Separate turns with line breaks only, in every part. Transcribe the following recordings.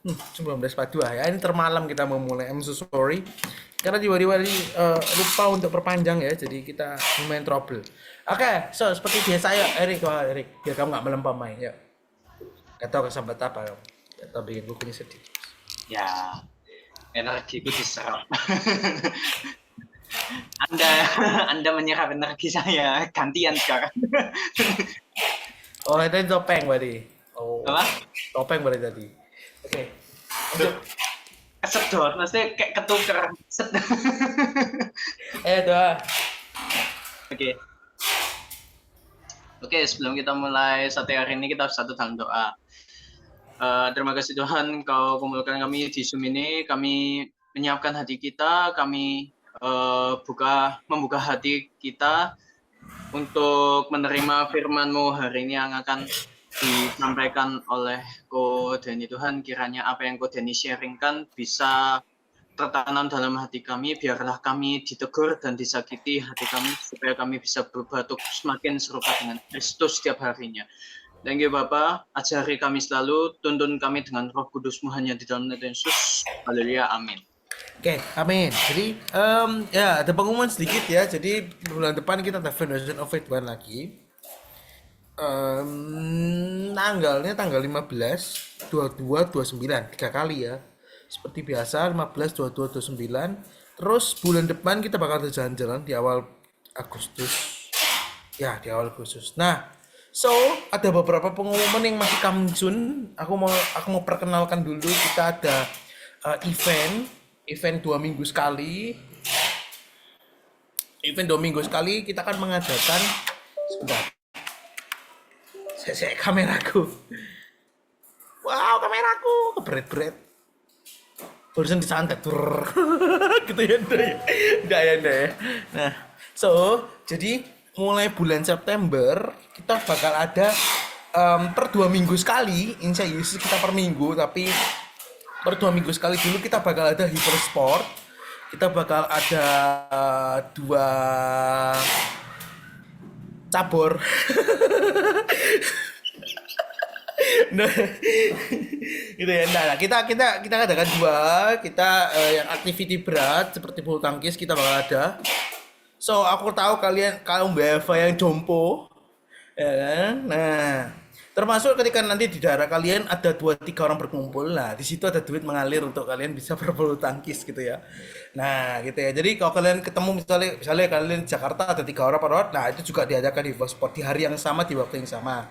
19.42 ya. Ini termalam kita memulai. I'm so sorry. Karena tiba-tiba lupa untuk perpanjang ya. Jadi kita lumayan trouble. Oke, so seperti biasa ya, Erik, wah Erik, biar kamu nggak melempem main ya. Gak tahu kesambat apa kamu. Gak tahu bikin bukunya sedih.
Ya, energiku diserap. Anda Anda menyerap energi saya gantian sekarang.
Oh, tadi topeng berarti. Oh,
Apa?
topeng berarti tadi. Oke. Lanjut.
Kesedot, maksudnya kayak ketuker.
Doa.
Oke. Oke, sebelum kita mulai sate hari ini kita harus satu dalam doa. Terima kasih Tuhan, Kau kumpulkan kami di Zoom ini. Kami menyiapkan hati kita, kami membuka hati kita untuk menerima firman-Mu hari ini yang akan disampaikan oleh Ko Denny. Tuhan, kiranya apa yang Ko Denny sharingkan bisa tertanam dalam hati kami, biarlah kami ditegur dan disakiti hati kami, supaya kami bisa berubah untuk semakin serupa dengan Kristus setiap harinya. Thank you Bapak, ajari kami selalu, tuntun kami dengan roh kudus-Mu hanya di dalam nama Yesus. Haleluya, amin.
Oke, amin. Jadi ya ada pengumuman sedikit ya. Jadi bulan depan kita ada Foundation of Faith One lagi. Tanggalnya tanggal 15, 22, 29, 3 kali ya. Seperti biasa 15, 22, 29. Terus bulan depan kita bakal ada jalan-jalan di awal Agustus. Ya, di awal Agustus. Nah, so ada beberapa pengumuman yang masih coming soon. Aku mau perkenalkan dulu. Kita ada event 2 minggu sekali. Event 2 minggu sekali kita akan mengadakan sebentar. Saya kameraku. Wow, kameraku kebret-bret. Barusan disantet. Gitu ya, enggak ya. Nah, so jadi mulai bulan September kita bakal ada per 2 minggu sekali, insya Yesus kita per minggu, tapi per 2 minggu sekali dulu kita bakal ada hyper sport. Kita bakal ada 2 cabur. Nah, gitu ya. Nah, kita adakan 2, yang activity berat seperti bulu tangkis kita bakal ada. So, aku tahu kalian kaum Eva yang jompo, ya kan? Nah, termasuk ketika nanti di daerah kalian ada 2-3 orang berkumpul, nah di situ ada duit mengalir untuk kalian bisa berbulu tangkis gitu ya. Nah, gitu ya. Jadi kalau kalian ketemu misalnya kalian di Jakarta ada 3 orang, nah itu juga diadakan di Sport di hari yang sama di waktu yang sama,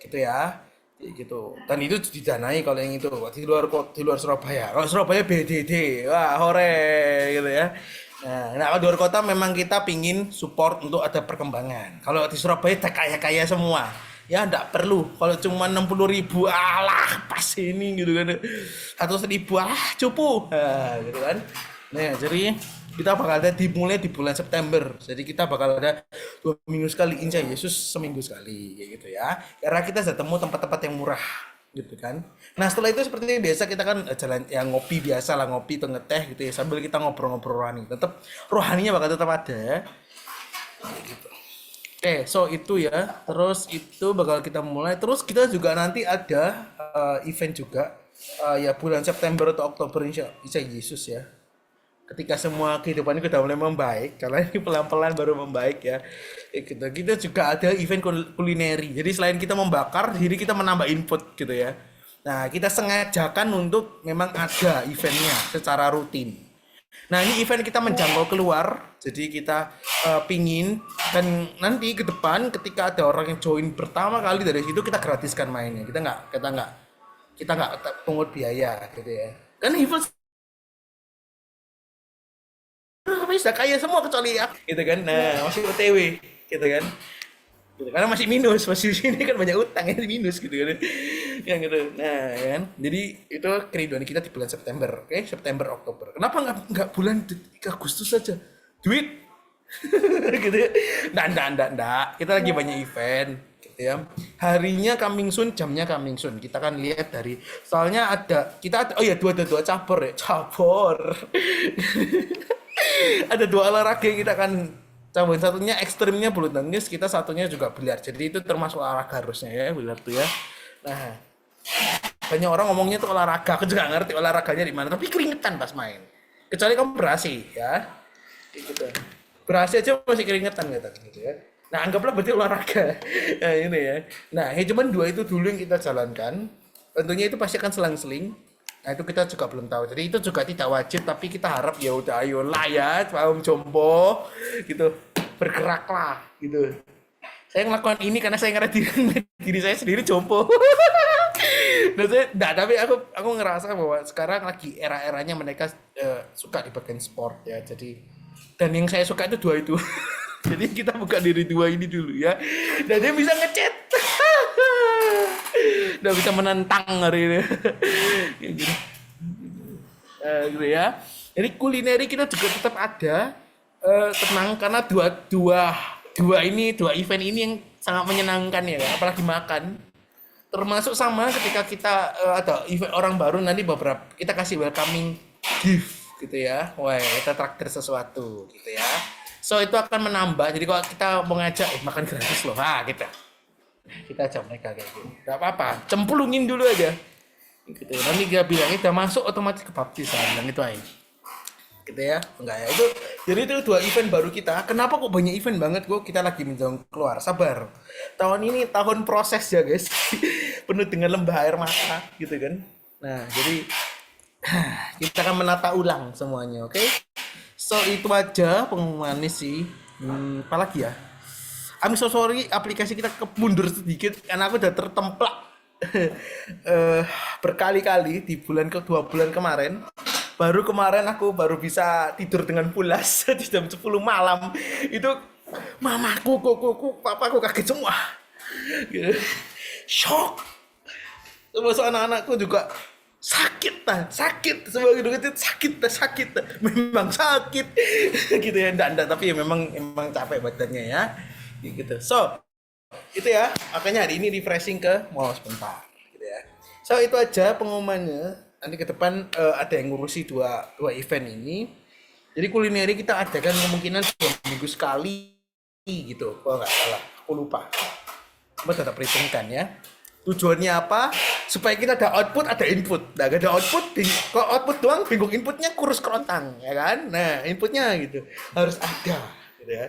gitu ya. Gitu. Dan itu didanai kalau yang itu di luar Surabaya. Kalau Surabaya BDD, wah hore gitu ya. Nah, kalau di luar kota memang kita pingin support untuk ada perkembangan. Kalau di Surabaya tak kaya-kaya semua. Ya enggak perlu. Kalau cuma 60.000, alah pas ini gitu kan. 100.000, cupu. Nah, gitu kan. Nah, jadi kita bakal ada dimulai di bulan September. Jadi kita bakal ada 2 minggu sekali, insya Yesus seminggu sekali, kayak gitu ya. Karena kita sudah temu tempat-tempat yang murah, gitu kan. Nah setelah itu seperti biasa kita kan jalan yang ngopi biasa lah, ngopi atau ngeteh gitu ya, sambil kita ngobrol-ngobrol rohani. Tetap rohaninya bakal tetap ada, kayak gitu. Oke, so itu ya. Terus itu bakal kita mulai. Terus kita juga nanti ada event juga, ya bulan September atau Oktober insya Yesus ya, ketika semua kehidupan kita mulai membaik, karena ini pelan-pelan baru membaik ya. Kita juga ada event kulineri. Jadi selain kita membakar, diri kita menambah input gitu ya. Nah, kita sengajakan untuk memang ada eventnya secara rutin. Nah, ini event kita menjangkau keluar. Jadi kita pingin dan nanti ke depan ketika ada orang yang join pertama kali dari situ kita gratiskan mainnya. Kita nggak pungut biaya gitu ya. Kan event bisa kaya semua kecuali aku gitu kan, nah masih OTW gitu kan, gitu. Karena masih di sini kan banyak utang ya, minus gitu kan, yang gitu. Nah ya kan, jadi itu kerinduan kita di bulan September. Oke, September Oktober, kenapa nggak bulan Agustus saja, duit. Gitu ya. Nggak, kita lagi banyak event gitu ya, harinya coming soon, jamnya coming soon. Kita kan lihat dari soalnya oh ya, ada dua cabur ya, cabur. Ada 2 olahraga yang kita akan cobain, satunya ekstrimnya bulu tangkis, kita satunya juga biliar. Jadi itu termasuk olahraga harusnya ya, biliar tuh ya. Nah, banyak orang ngomongnya tuh olahraga, aku juga nggak ngerti olahraganya di mana, tapi keringetan pas main. Kecuali kamu berasi ya, kayak gitu. Berasi aja masih keringetan gitu ya. Nah anggaplah berarti olahraga. Nah ini ya. Nah ya cuman dua itu dulu yang kita jalankan. Tentunya itu pasti akan selang-seling. Nah itu kita juga belum tahu. Jadi itu juga tidak wajib, tapi kita harap ya udah ayolah ya, Om Jompo gitu, bergeraklah gitu. Saya melakukan ini karena saya ngerti diri saya sendiri jompo. Nah, nah, tapi aku ngerasa bahwa sekarang lagi era-eranya mereka suka di bagian sport ya. Jadi dan yang saya suka itu dua itu. Jadi kita buka diri dua ini dulu ya. Dan dia bisa ngechat. Udah bisa menentang hari ini. Kayak gitu. Gitu ya. Jadi kulineri kita juga tetap ada. Tenang karena dua event ini yang sangat menyenangkan ya, apalagi makan. Termasuk sama ketika kita ada event orang baru nanti beberapa kita kasih welcoming gift gitu ya. Wah, kita traktir sesuatu gitu ya. So itu akan menambah. Jadi kalau kita mau ngajak makan gratis loh, kita ajak mereka kayak gitu. Gak apa-apa, cemplungin dulu aja. Gitu. Nanti dia bilang udah masuk otomatis ke baptisan dan itu aja. Gitu ya, enggak ya itu. Jadi itu dua event baru kita. Kenapa kok banyak event banget kok? Kita lagi menjelang keluar. Sabar. Tahun ini tahun proses ya guys. Penuh dengan lembah air mata gitu kan. Nah jadi kita akan menata ulang semuanya, oke? So itu aja pengumumannya sih. Apalagi ya? I'm so sorry aplikasi kita mundur sedikit karena aku udah tertemplak berkali-kali di kedua bulan kemarin. Baru kemarin aku baru bisa tidur dengan pulas di jam 10 malam. Itu mamaku, papaku kaget semua. Gitu. Shock. Termasuk anak-anakku juga sakit semua gitu sakit memang sakit gitu ya enggak tapi ya memang capek badannya ya gitu. So itu ya makanya hari ini refreshing ke mall sebentar gitu ya. So itu aja pengumumannya. Nanti ke depan ada yang ngurusi dua event ini. Jadi kulineri kita adakan kemungkinan 2 minggu sekali gitu kalau nggak salah, aku lupa, cuma tetap perhitungkan ya. Tujuannya apa? Supaya kita ada output, ada input. Nah, gak ada output, kalau output doang bingung inputnya kurus kerontang, ya kan? Nah, inputnya gitu harus ada, gitu ya.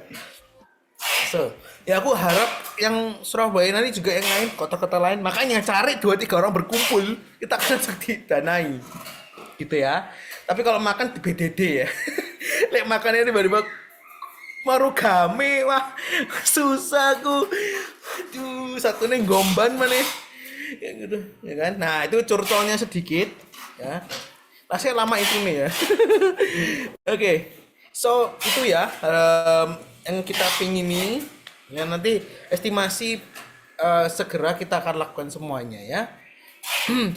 So, ya aku harap yang Surabaya nanti juga yang lain, kota-kota lain, makanya cari 2-3 orang berkumpul, kita akan didanai, gitu ya. Tapi kalau makan di BDD ya, lek makannya tiba-tiba Marugame, wah susah aku. Aduh, satu nih gomban mana? Ya gitu, ya kan? Nah itu curcolnya sedikit, ya. Masih lama itu nih ya. Oke, so itu ya yang kita pingini. Ya nanti estimasi segera kita akan lakukan semuanya ya.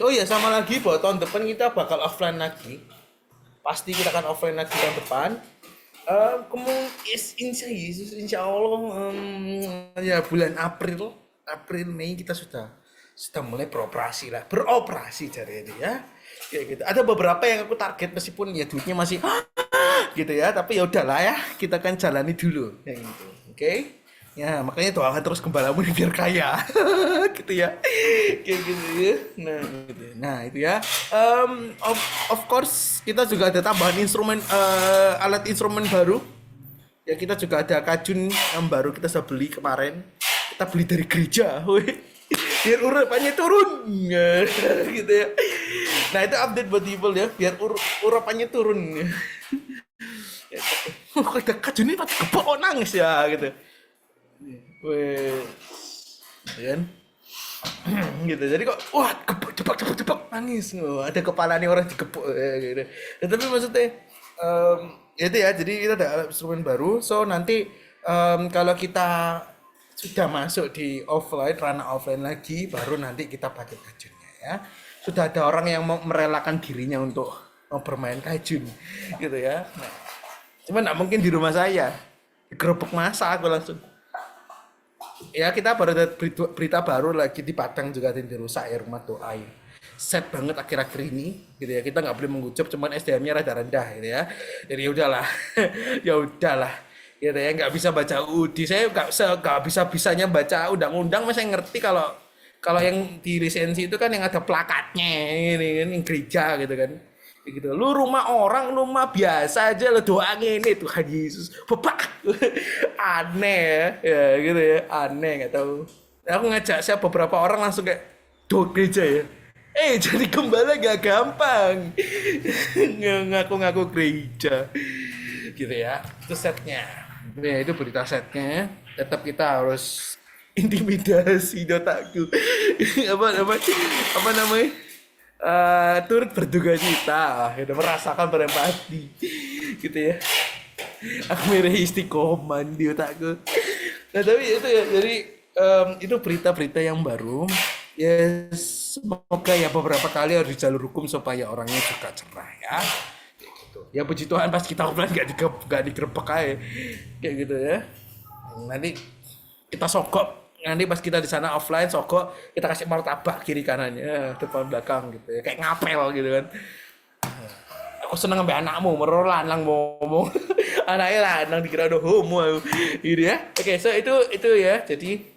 Oh ya sama lagi bahwa tahun depan kita bakal offline lagi. Pasti kita akan offline lagi tahun depan. Insya Allah ya bulan April Mei kita sudah mulai beroperasi cari ini ya kayak gitu. Ada beberapa yang aku target meskipun ya duitnya masih gitu ya, tapi ya udahlah ya kita kan jalani dulu kayak gitu, oke? Ya makanya doakan terus gembalamu biar kaya gitu ya kayak gitu ya. Nah itu ya. Of course kita juga ada tambahan instrumen alat instrumen baru ya. Kita juga ada kajun yang baru kita sudah beli kemarin, kita beli dari gereja biar urapannya turun gitu ya. Nah itu update buat people ya biar urapannya turun ya. Kok kajun ini pasti kebok nangis ya gitu. Weh, kan? Gitu. Jadi kok wah cepet nangis. Ada kepala nih orang dikepuk gitu. Ya, tapi maksudnya itu ya. Jadi kita ada instrumen baru. So nanti kalau kita sudah masuk di ranah offline lagi, baru nanti kita pakai kajunnya ya. Sudah ada orang yang mau merelakan dirinya untuk bermain kajun gitu ya. Nah, cuma nggak mungkin di rumah saya. Digerobak masa aku langsung. Ya kita baru ada berita baru lagi di Padang juga ada yang dirusak ya rumah doa ya. Set banget akhir-akhir ini gitu ya. Kita nggak boleh mengucap, cuman SDM-nya rada rendah gitu ya. Jadi ya udahlah gitu ya. Nggak bisa baca UUD, saya nggak bisa-bisanya baca undang-undang, mas saya ngerti kalau Kalau yang di lisensi itu kan yang ada plakatnya ini kan yang gereja gitu kan. Kayak gitu. Lu rumah orang, rumah biasa aja lu doa ini Tuhan Yesus. Bapak. Aneh ya. Ya gitu ya. Aneh nggak tahu. Aku ngajak saya beberapa orang langsung kayak do gereja ya. Jadi gembala gak gampang. Ngaku-ngaku gereja. Gitu ya. Itu setnya. Ya itu berita setnya. Tetap kita harus intimidasi otakku. Apa namanya? Turut berduka cita, gitu, merasakan berempati, gitu ya. Aku mirip istiqomah di otakku. Nah tapi itu ya, jadi itu berita-berita yang baru. Ya semoga ya beberapa kali harus di jalur hukum supaya orangnya juga cerah ya. Kayak gitu. Ya puji Tuhan pas kita offline gak digerebek aja. Kayak gitu ya. Nanti kita sogok, nanti pas kita di sana offline sogok kita kasih martabak kiri kanannya depan belakang gitu ya kayak ngapel gitu kan. Aku seneng sampai anakmu meror lanang ngomong anaknya lanang dikira udah homo gitu ya. Oke, so itu ya, jadi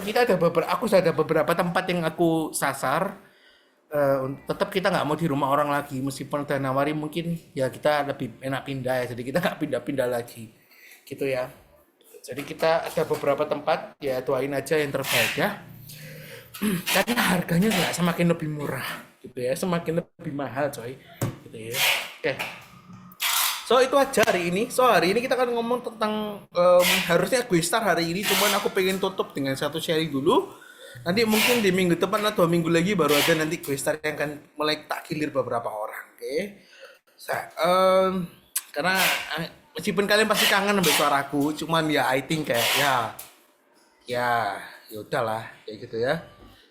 kita ada aku sudah ada beberapa tempat yang aku sasar. Tetap kita nggak mau di rumah orang lagi meskipun udah nawari, mungkin ya kita lebih enak pindah ya, jadi kita nggak pindah-pindah lagi gitu ya. Jadi kita ada beberapa tempat, ya doain aja yang terbaik ya. Karena harganya nggak semakin lebih murah gitu ya, semakin lebih mahal coy gitu ya. Oke. So itu aja hari ini. So hari ini kita akan ngomong tentang harusnya gue start hari ini, cuman aku pengen tutup dengan satu sharing dulu. Nanti mungkin di minggu depan atau minggu lagi baru ada nanti gue start yang akan mulai tak gilir beberapa orang. Oke. Karena meskipun kalian pasti kangen sama suaraku, cuman ya I think kayak ya udahlah kayak gitu ya.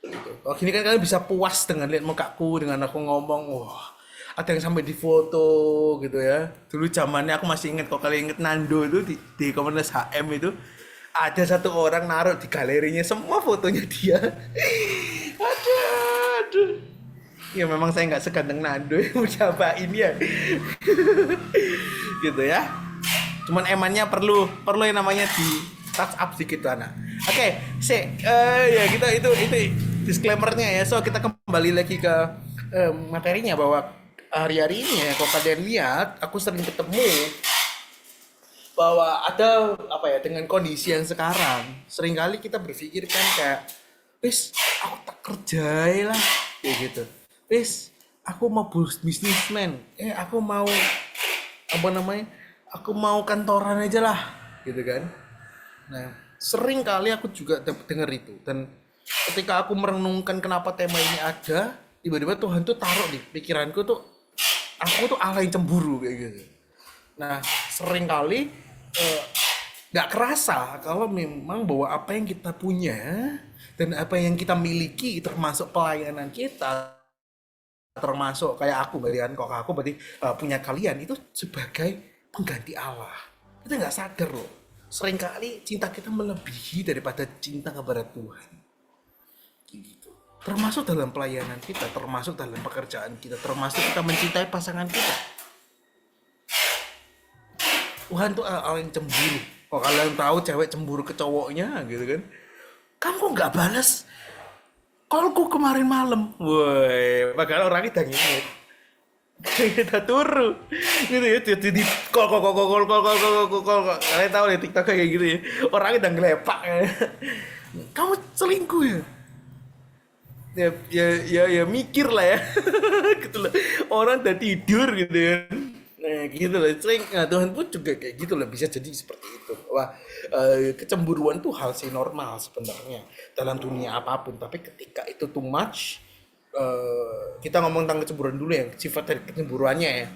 Gitu. Oh gini kan kalian bisa puas dengan lihat mukaku, dengan aku ngomong, wah ada yang sampai di foto gitu ya. Dulu zamannya aku masih inget, kok kalian inget Nando itu di komunitas HM itu ada satu orang naruh di galerinya semua fotonya dia. Aduh. Ya memang saya nggak seganteng Nando yang ucapain ya. Gitu ya. Cuman emannya perlu yang namanya di touch up sedikit tuh anak. Oke, ya kita itu disclaimernya ya. So kita kembali lagi ke materinya, bahwa hari-hari ini ya, kalau kalian lihat aku sering ketemu bahwa ada apa ya, dengan kondisi yang sekarang seringkali kita berpikir kan kayak wis aku tak kerjai lah kayak gitu, wis aku mau bisnismen, aku mau apa namanya, aku mau kantoran aja lah gitu kan. Nah sering kali aku juga dengar itu, dan ketika aku merenungkan kenapa tema ini ada, tiba-tiba Tuhan tuh taruh di pikiranku tuh aku tuh Allah yang cemburu kayak gitu. Nah sering kali nggak kerasa kalau memang bahwa apa yang kita punya dan apa yang kita miliki, termasuk pelayanan kita, termasuk kayak aku berarti kan, kok aku berarti punya kalian itu sebagai pengganti Allah. Kita nggak sadar loh, seringkali cinta kita melebihi daripada cinta kepada Tuhan gitu. Termasuk dalam pelayanan kita, termasuk dalam pekerjaan kita, termasuk kita mencintai pasangan kita. Tuhan tuh orang yang cemburu. Kok kalian tahu cewek cemburu ke cowoknya gitu kan, kamu kok nggak balas callku kemarin malam, woi padahal orangnya udah ngikut kita turu gitu ya, jadi call kalian tahu deh TikTok kayak gitu ya, orangnya udah ngelepak ya. Kamu selingkuh ya mikir lah ya. Gitu loh, orang udah tidur gitu kan. Nah gitu loh, sering Tuhan pun juga kayak gitu loh, bisa jadi seperti itu. Wah, kecemburuan tuh hal sih normal sebenarnya dalam dunia apapun, tapi ketika itu too much, kita ngomong tentang kecemburuan dulu ya, sifat dari kecemburuannya ya.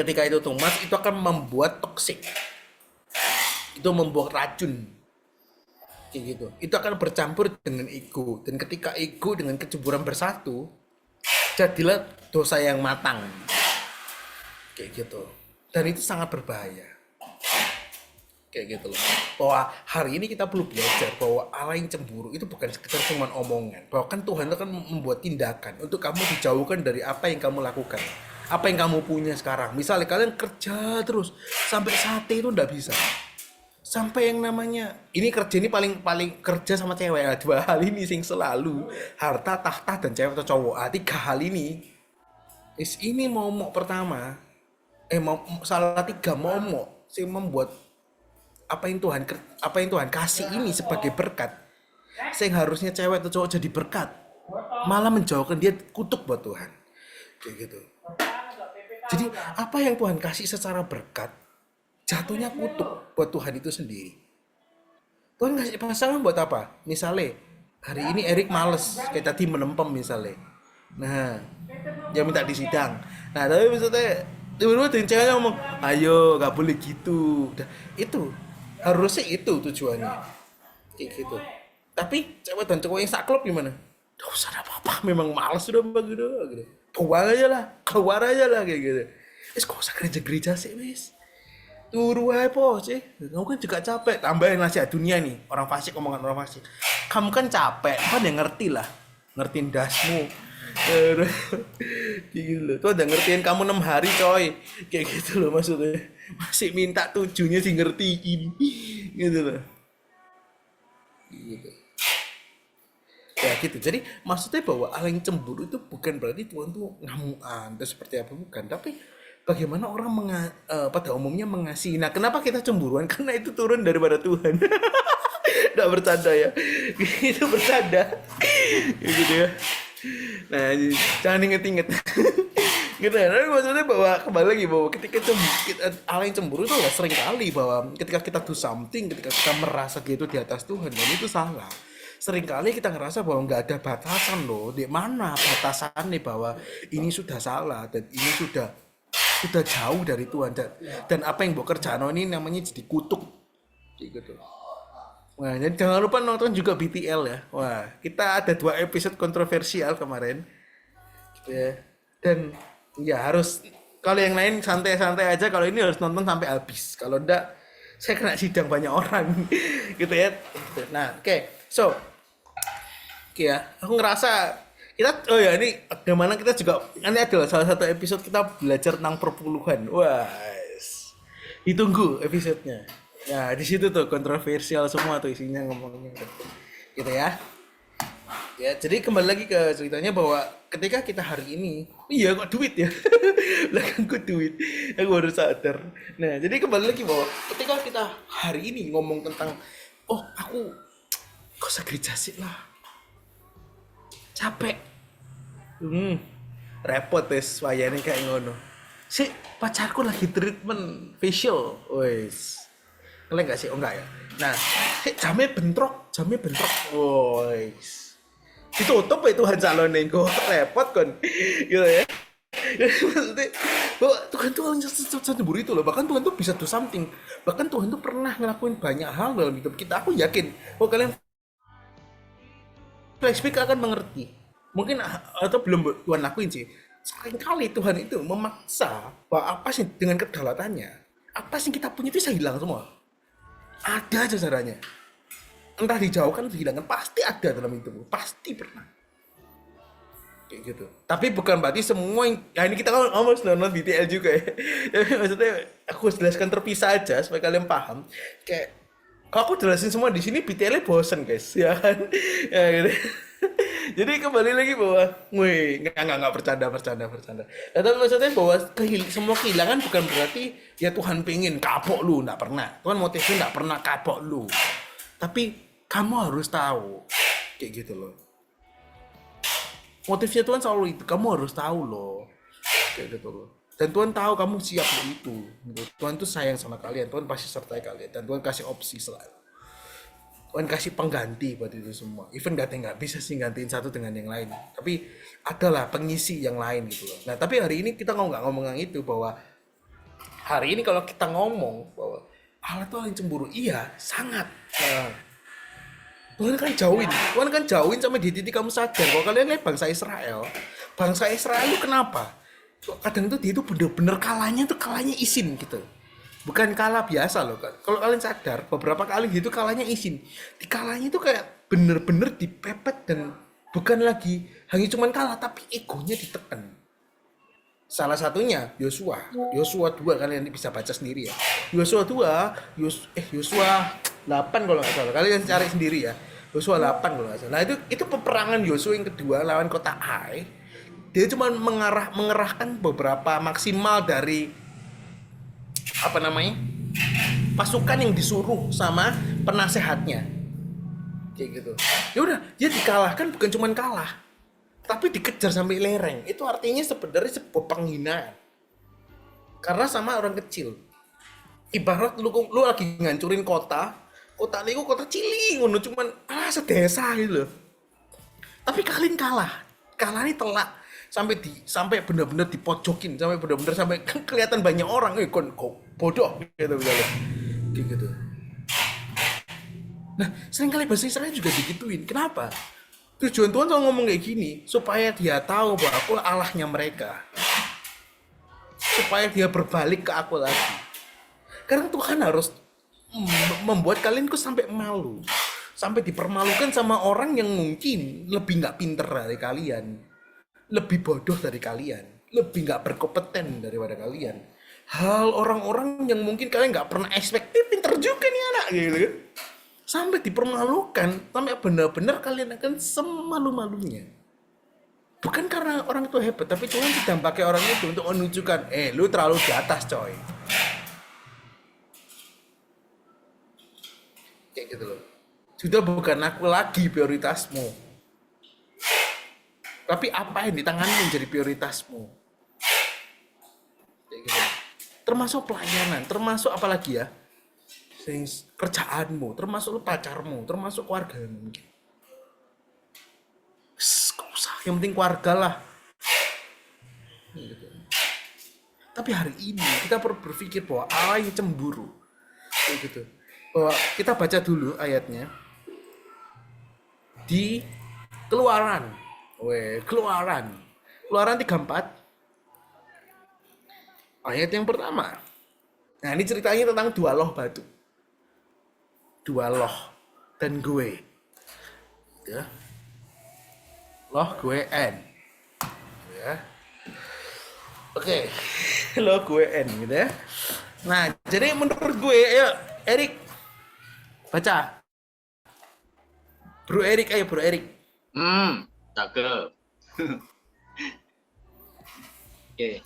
Ketika itu too much, itu akan membuat toksik, itu membuat racun kayak gitu. Itu akan bercampur dengan ego, dan ketika ego dengan kecemburuan bersatu, jadilah dosa yang matang kayak gitu. Dan itu sangat berbahaya kayak gitu loh. Bahwa hari ini kita perlu belajar bahwa Allah yang cemburu itu bukan sekedar cuma omongan, bahwa kan Tuhan itu kan membuat tindakan untuk kamu dijauhkan dari apa yang kamu lakukan, apa yang kamu punya sekarang. Misalnya kalian kerja terus sampai sate itu nggak bisa, sampai yang namanya ini kerja ini paling paling kerja sama cewek lah, dua hal ini sing selalu harta tahta dan cewek atau cowok. Tiga hal ini ini momok pertama salah tiga momok sing membuat apa yang Tuhan kasih ini sebagai berkat, sing harusnya cewek atau cowok jadi berkat malah menjauhkan dia kutuk buat Tuhan kayak gitu. Jadi apa yang Tuhan kasih secara berkat jatuhnya kutuk buat Tuhan itu sendiri. Tuhan ngasih pasangan buat apa? Misalnya hari ini Erik males kayak tadi menempem misalnya. Nah, dia minta disidang. Nah, tapi maksudnya tiba-tiba dengan ceweknya ngomong, ayo gak boleh gitu. Itu harusnya itu tujuannya kayak gitu. Tapi cewek dan cowok yang saklop gimana? Gak usah ada apa-apa, memang males sudah begitu gitu. Keluar aja lah kayak gitu. Kok usah gereja-gereja sih wis. Turu aja po sih. Kamu kan juga capek. Tambahin nasihat dunia nih. Orang fasik omongan orang fasik. Kamu kan capek. Kan yang ngerti lah. Ngertiin dasmu. Kayak gitu loh. Tuh udah ngertiin kamu 6 hari coy. Kayak gitu loh maksudnya. Masih minta 7-nya sih ngertiin. Gitu loh. Gitu. Ya gitu. Jadi maksudnya bahwa Allah yang cemburu itu bukan berarti Tuhan tuh ngamuan atau seperti apa, bukan. Tapi bagaimana orang pada umumnya mengasihi. Nah, kenapa kita cemburuan? Karena itu turun daripada Tuhan. Nggak bercanda ya. Itu bercanda. Gitu ya. Nah, jangan inget-inget. Gitu ya. Tapi maksudnya bahwa kembali lagi bahwa ketika Allah yang cemburu itu ya sering kali bahwa ketika kita do something, ketika kita merasa dia itu di atas Tuhan, dan itu salah. Seringkali kita ngerasa bahwa nggak ada batasan loh. Di mana batasannya bahwa ini sudah salah dan ini sudah jauh dari Tuhan, dan apa yang buat kerjaan ini namanya jadi kutuk gitu. Wah, jadi jangan lupa nonton juga BTL ya. Wah, kita ada 2 episode kontroversial kemarin gitu ya. Dan ya harus, kalau yang lain santai-santai aja, kalau ini harus nonton sampai habis. Kalau enggak saya kena sidang banyak orang gitu ya. Nah, oke. So, ya, aku ngerasa kita, oh ya ini bagaimana kita juga, ini adalah salah satu episode kita belajar tentang perpuluhan. Wah, ditunggu episodenya. Ya di situ tuh kontroversial semua tuh isinya ngomongnya gitu ya. Ya jadi kembali lagi ke ceritanya bahwa ketika kita hari ini, iya kok duit ya, belakangku duit, aku baru sadar. Nah jadi kembali lagi bahwa ketika kita hari ini ngomong tentang, oh aku kok segereja sih lah, capek, repot wes wayane kayak ngono. Si pacarku lagi treatment facial, wes. Kalian nggak sih? Oh enggak ya. Nah, jamnya bentrok, wes. Ditutup ya Tuhan calonnya, kok repot kan, gitu ya. Maksudnya, bahwa Tuhan tuh cemburu itu loh. Bahkan Tuhan tuh bisa do something. Bahkan Tuhan tuh pernah ngelakuin banyak hal dalam hidup kita. Aku yakin, kalau kalian flashback akan mengerti. Mungkin atau belum Tuhan lakuin sih. Seringkali Tuhan itu memaksa bahwa apa sih dengan kedaulatannya, apa sih kita punya itu bisa hilang semua. Ada aja caranya. Entah dijauhkan atau dihilangkan, pasti ada dalam hidupmu, pasti pernah. Kayak gitu. Tapi bukan berarti semua yang, ya ini kita kan ngomong nonton BTL juga ya. Tapi maksudnya aku jelaskan terpisah aja supaya kalian paham. Kayak kalau aku jelasin semua di sini BTL-nya bosen guys, ya kan? Ya gitu. Jadi kembali lagi bahwa, wih, nggak bercanda. Ya, tapi maksudnya bahwa semua kehilangan bukan berarti ya Tuhan pengen kapok lu, nggak pernah. Tuhan motivasi nggak pernah kapok lu. Tapi kamu harus tahu, kayak gitu loh. Motifnya Tuhan selalu itu, kamu harus tahu loh, kayak gitu loh. Dan Tuhan tahu kamu siap loh itu. Tuhan tuh sayang sama kalian, Tuhan pasti sertai kalian, dan Tuhan kasih opsi selalu. Tuhan kasih pengganti buat itu semua. Even nggak bisa sih gantiin satu dengan yang lain, tapi adalah pengisi yang lain gitu loh. Nah tapi hari ini kita nggak ngomong yang itu, bahwa hari ini kalau kita ngomong bahwa Allah tuh yang cemburu, iya sangat. Tuhan kan jauhin sampai di titik kamu sadar kalau kalian lihat bangsa Israel itu kenapa? Kadang itu dia itu bener-bener kalahnya izin gitu. Bukan kalah biasa loh. Kalau kalian sadar beberapa kali gitu kalahnya izin. Di kalahnya itu kayak bener-bener dipepet, dan bukan lagi hanya cuman kalah tapi egonya ditekan. Salah satunya Yosua. Yosua 2 kalian bisa baca sendiri ya. Yosua 2, Yosua 8 kalau nggak salah. Kalian cari sendiri ya. Yosua 8 kalau nggak salah. Nah, itu peperangan Yosua yang kedua lawan kota Ai. Dia cuma mengerahkan beberapa maksimal dari apa namanya? Pasukan yang disuruh sama penasehatnya. Kayak gitu. Ya udah, dia dikalahkan bukan cuma kalah, tapi dikejar sampai lereng. Itu artinya sebenarnya sebuah penghinaan. Karena sama orang kecil. Ibarat lu lagi ngancurin kota ini kota cilik ngono cuman sedesa gitu loh. Tapi kalian kalah. Kalah ini telak sampai benar-benar dipojokin, sampai benar-benar sampai kelihatan banyak orang, kok bodoh gitu misalnya. Kayak gitu. Nah, seringkali bahasa Israel juga digituin. Kenapa? Tujuan Tuhan selalu ngomong kayak gini, supaya dia tahu bahwa aku Allahnya mereka. Supaya dia berbalik ke aku lagi. Karena Tuhan harus membuat kalian kok sampai malu. Sampai dipermalukan sama orang yang mungkin lebih nggak pinter dari kalian. Lebih bodoh dari kalian. Lebih nggak berkompeten daripada kalian. Hal orang-orang yang mungkin kalian nggak pernah expect, pinter juga nih anak gitu kan. Sampai dipermalukan, sampai benar-benar kalian akan semalu-malunya. Bukan karena orang itu hebat, tapi Tuhan sedang pakai orang itu untuk menunjukkan, lu terlalu di atas coy. Kayak gitu loh. Sudah bukan aku lagi prioritasmu. Tapi apa yang di tanganmu menjadi prioritasmu. Kayak gitu. Termasuk pelayanan, termasuk apalagi ya? Kerjaanmu, termasuk lu pacarmu, termasuk keluargamu mungkin. Gak usah, yang penting keluarga lah. Gitu. Tapi hari ini kita perlu berpikir bahwa Allah yang cemburu. Gitu. Bahwa kita baca dulu ayatnya di Keluaran. Keluaran 34. Ayat yang pertama. Nah, ini ceritanya tentang dua loh batu. Dua loh dan gue ya, loh gue N ya, oke. Loh gue N gitu ya. Nah, jadi menurut gue, ayo Erik baca. Bro Erik, ayo Bro Erik.
Cakep. Oke.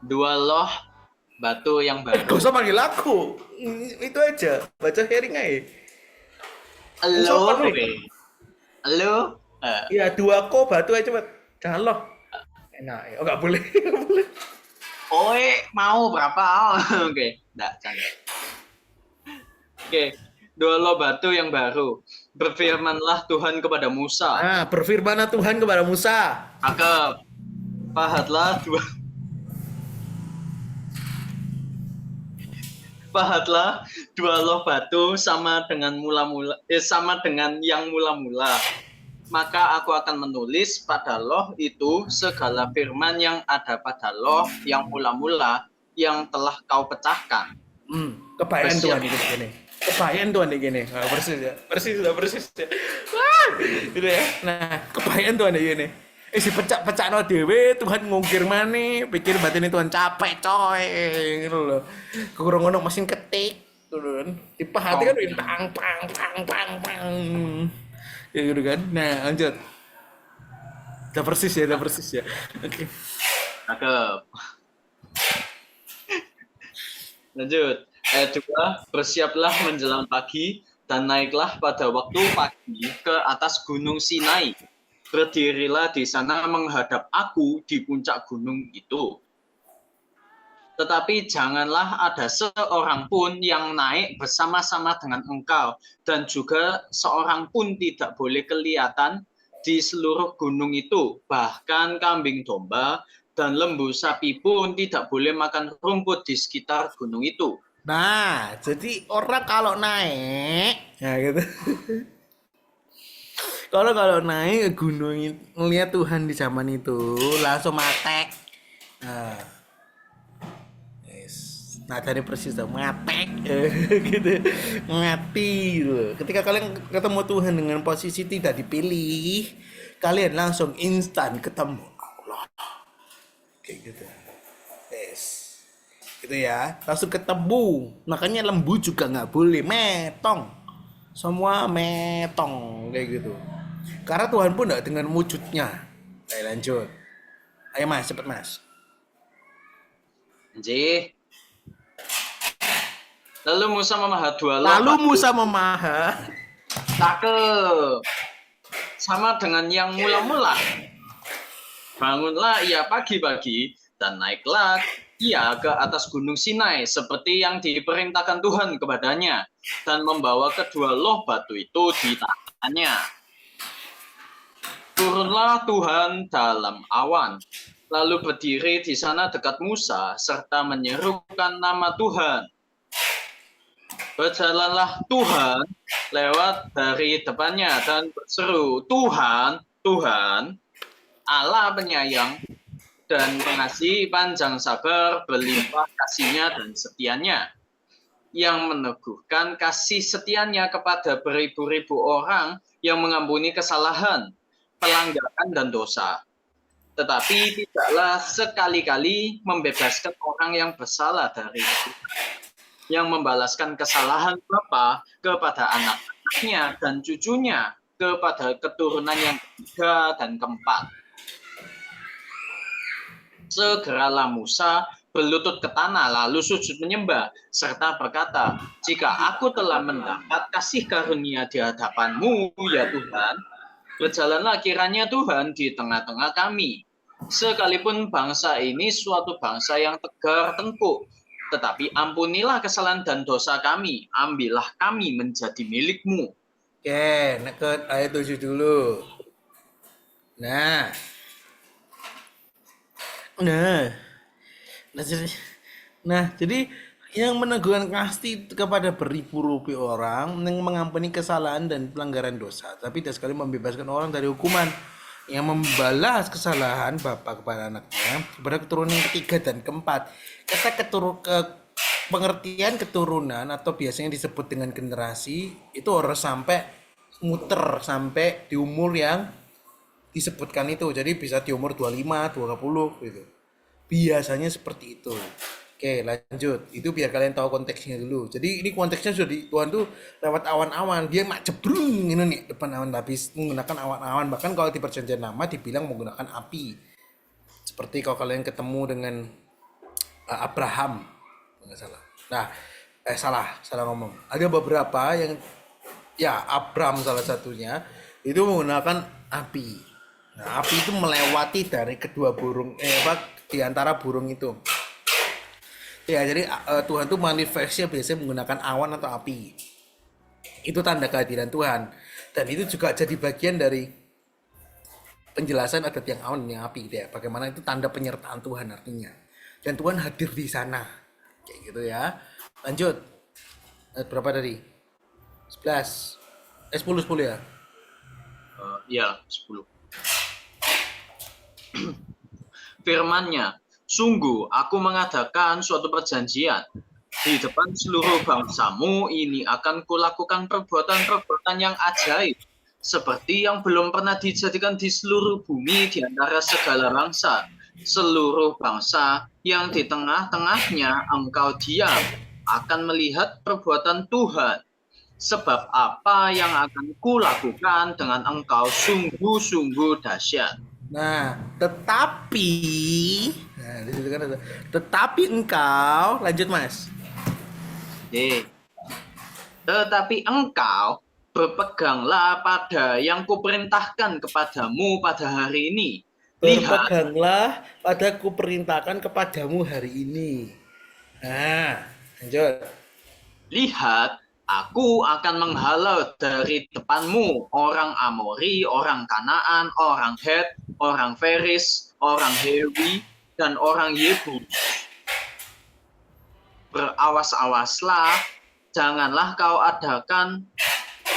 Dua loh batu yang baru.
Gak usah panggil aku. Itu aja. Baca sharing aja.
Halo.
Iya, dua ko batu aja cepet. Jangan loh. Enak. Oh, gak boleh. Gak boleh.
Mau berapa? Oke. Enggak, canda. Oke. Dua loh batu yang baru. Berfirmanlah Tuhan kepada Musa.
Berfirmanlah Tuhan kepada Musa.
Cakep. Pahatlah dua loh batu sama dengan yang mula-mula. Maka aku akan menulis pada loh itu segala firman yang ada pada loh yang mula-mula yang telah kau pecahkan.
Kebayang Tuhan itu gini. Kebayang Tuhan gini. Persis ya. Gitu ya. Nah, kebayang Tuhan gini. Si pecah no dewe Tuhan ngungkir mana pikir batin Tuhan capek coy gitu loh. Kurang ngono mesin ketik gitu kan. Dipahati kan pang ya gitu kan. Nah, lanjut. Udah persis ya. Oke.
Cakep. Lanjut. Ayat 2, bersiaplah menjelang pagi dan naiklah pada waktu pagi ke atas gunung Sinai. Berdirilah di sana menghadap aku di puncak gunung itu. Tetapi janganlah ada seorang pun yang naik bersama-sama dengan engkau, dan juga seorang pun tidak boleh kelihatan di seluruh gunung itu. Bahkan kambing domba dan lembu sapi pun tidak boleh makan rumput di sekitar gunung itu.
Nah, jadi orang kalau naik, ya gitu. Kalau naik ke gunung ngeliat Tuhan di zaman itu langsung matek. Nah, dari persis tuh matek gitu, mati gitu. Ketika kalian ketemu Tuhan dengan posisi tidak dipilih, kalian langsung instan ketemu Allah. Kayak gitu. Yes. Gitu ya. Langsung ketemu. Makanya lembu juga nggak boleh metong. Semua metong kayak gitu. Karena Tuhan pun nggak dengan wujudnya. Ayo lanjut. Ayo Mas, cepet Mas.
Nggih. Lalu Musa memahad 2 loh
Lalu Musa memaha.
Cakep. Sama dengan yang mula-mula. Bangunlah ia pagi-pagi dan naiklah ia ke atas gunung Sinai seperti yang diperintahkan Tuhan kepadanya dan membawa kedua loh batu itu di tangannya. Turunlah Tuhan dalam awan, lalu berdiri di sana dekat Musa serta menyerukan nama Tuhan. Berjalanlah Tuhan lewat dari depannya dan berseru, Tuhan, Tuhan, Allah penyayang dan pengasih, panjang sabar, berlimpah kasihnya dan setianya, yang meneguhkan kasih setianya kepada beribu-ribu orang yang mengampuni kesalahan, pelanggaran dan dosa. Tetapi tidaklah sekali-kali membebaskan orang yang bersalah dari itu, yang membalaskan kesalahan bapa kepada anak-anaknya dan cucunya, kepada keturunan yang ketiga dan keempat. Segeralah Musa berlutut ke tanah lalu sujud menyembah serta berkata, jika aku telah mendapat kasih karunia di hadapan-Mu ya Tuhan, berjalanlah kiranya Tuhan di tengah-tengah kami. Sekalipun bangsa ini suatu bangsa yang tegar tengkuk, tetapi ampunilah kesalahan dan dosa kami, ambillah kami menjadi milik-Mu.
Oke, neket ayat 7 dulu. Nah, Nah, nah jadi, jadi yang meneguhkan kasih kepada beribu-ribu orang yang mengampuni kesalahan dan pelanggaran dosa, tapi tidak sekali membebaskan orang dari hukuman, yang membalas kesalahan bapak kepada anaknya kepada keturunan yang ketiga dan keempat. Kata pengertian keturunan atau biasanya disebut dengan generasi itu harus sampai muter sampai di umur yang disebutkan itu, jadi bisa di umur 25, 20 gitu. Biasanya seperti itu. Oke, lanjut. Itu biar kalian tahu konteksnya dulu. Jadi ini konteksnya sudah di Tuhan tuh lewat awan-awan. Dia mak jebrung ini nih depan awan, habis menggunakan awan-awan. Bahkan kalau di perjanjian lama dibilang menggunakan api. Seperti kalau kalian ketemu dengan Abraham, nggak salah. Nah, salah ngomong. Ada beberapa yang ya Abraham salah satunya itu menggunakan api. Nah, api itu melewati dari kedua burung di antara burung itu. Ya, jadi Tuhan tuh manifestnya biasanya menggunakan awan atau api. Itu tanda kehadiran Tuhan. Dan itu juga jadi bagian dari penjelasan adat yang awan yang api ya. Bagaimana itu tanda penyertaan Tuhan artinya. Dan Tuhan hadir di sana. Kayak gitu ya. Lanjut. Berapa tadi? 11. 10 ya.
Ya, 10. Firman-Nya, sungguh aku mengadakan suatu perjanjian. Di depan seluruh bangsamu ini akan kulakukan perbuatan-perbuatan yang ajaib, seperti yang belum pernah dijadikan di seluruh bumi di antara segala bangsa. Seluruh bangsa yang di tengah-tengahnya engkau diam akan melihat perbuatan Tuhan. Sebab apa yang akan kulakukan dengan engkau sungguh-sungguh dahsyat.
Nah, tetapi tetapi engkau, lanjut Mas.
Tetapi engkau berpeganglah pada yang kuperintahkan kepadamu pada hari ini.
Berpeganglah pada kuperintahkan kepadamu hari ini. Nah, lanjut.
Lihat, aku akan menghalau dari depanmu orang Amori, orang Kanaan, orang Het, orang Feris, orang Hewi, dan orang Yebus. Berawas-awaslah, janganlah kau adakan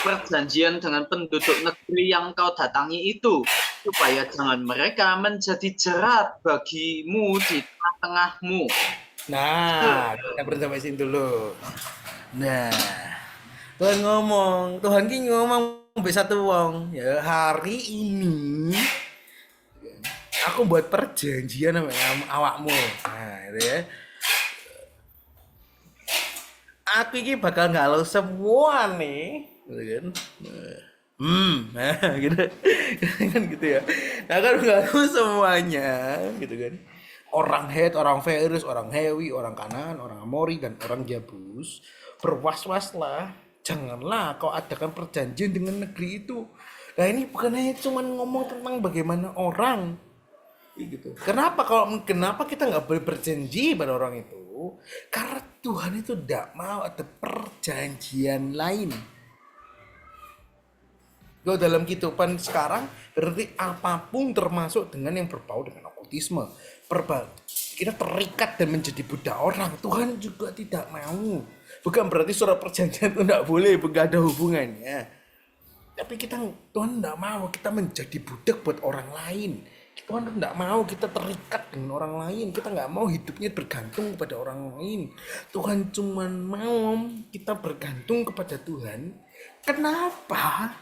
perjanjian dengan penduduk negeri yang kau datangi itu, supaya jangan mereka menjadi jerat bagimu di tengah-tengahmu.
Nah, kita berhenti sampai sini dulu. Nah, Tuhan ngomong sampai satu wong ya hari ini aku buat perjanjian sama awakmu. Nah, itu ya. Aku ini bakal galau semua nih, gitu kan. Nah, gitu. Kan gitu ya. Nah, kan galau semuanya, gitu kan. Orang head, orang virus, orang hewi, orang kanan, orang amori, dan orang jabus. Berwas-waslah. Janganlah kau adakan perjanjian dengan negeri itu. Nah ini bukan hanya cuma ngomong tentang bagaimana orang, gitu. Kenapa kita nggak boleh berjanji pada orang itu? Karena Tuhan itu tidak mau ada perjanjian lain. Kalau dalam kehidupan sekarang berarti apapun termasuk dengan yang berbau dengan okultisme. Kita terikat dan menjadi budak orang. Tuhan juga tidak mau. Bukan berarti surat perjanjian itu tidak boleh, nggak ada hubungannya. Tapi Tuhan tidak mau kita menjadi budak buat orang lain. Tuhan tidak mau kita terikat dengan orang lain. Kita nggak mau hidupnya bergantung kepada orang lain. Tuhan cuma mau kita bergantung kepada Tuhan. Kenapa?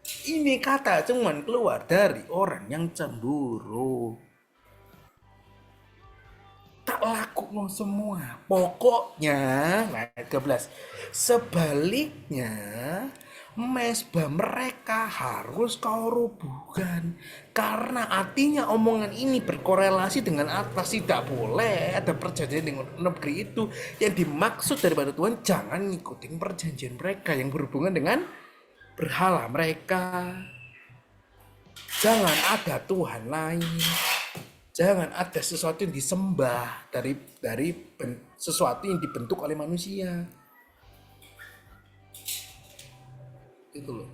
Ini kata cuman keluar dari orang yang cemburu. Tak laku mau semua. Pokoknya, ayat 13. Sebaliknya, mesbah mereka harus kau rubuhkan. Karena artinya omongan ini berkorelasi dengan atas. Tidak boleh ada perjanjian dengan negeri itu. Yang dimaksud daripada Tuhan, jangan ngikutin perjanjian mereka yang berhubungan dengan berhala mereka. Jangan ada Tuhan lain. Jangan ada sesuatu yang disembah dari sesuatu yang dibentuk oleh manusia. Itu loh.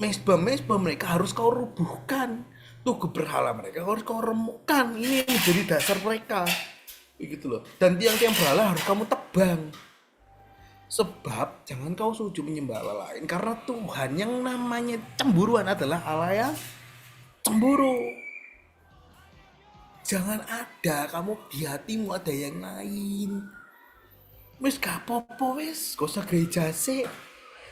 Mesbah mereka harus kau rubuhkan. Tugu berhala mereka harus kau remukkan. Ini yang menjadi dasar mereka. Begitu loh. Dan tiang-tiang berhala harus kamu tebang. Sebab jangan kau sujud menyembah Allah lain, karena Tuhan yang namanya cemburuan adalah Allah yang cemburu. Jangan ada kamu di hatimu ada yang lain. Wis gak apa-apa wis, gak usah gereja sih.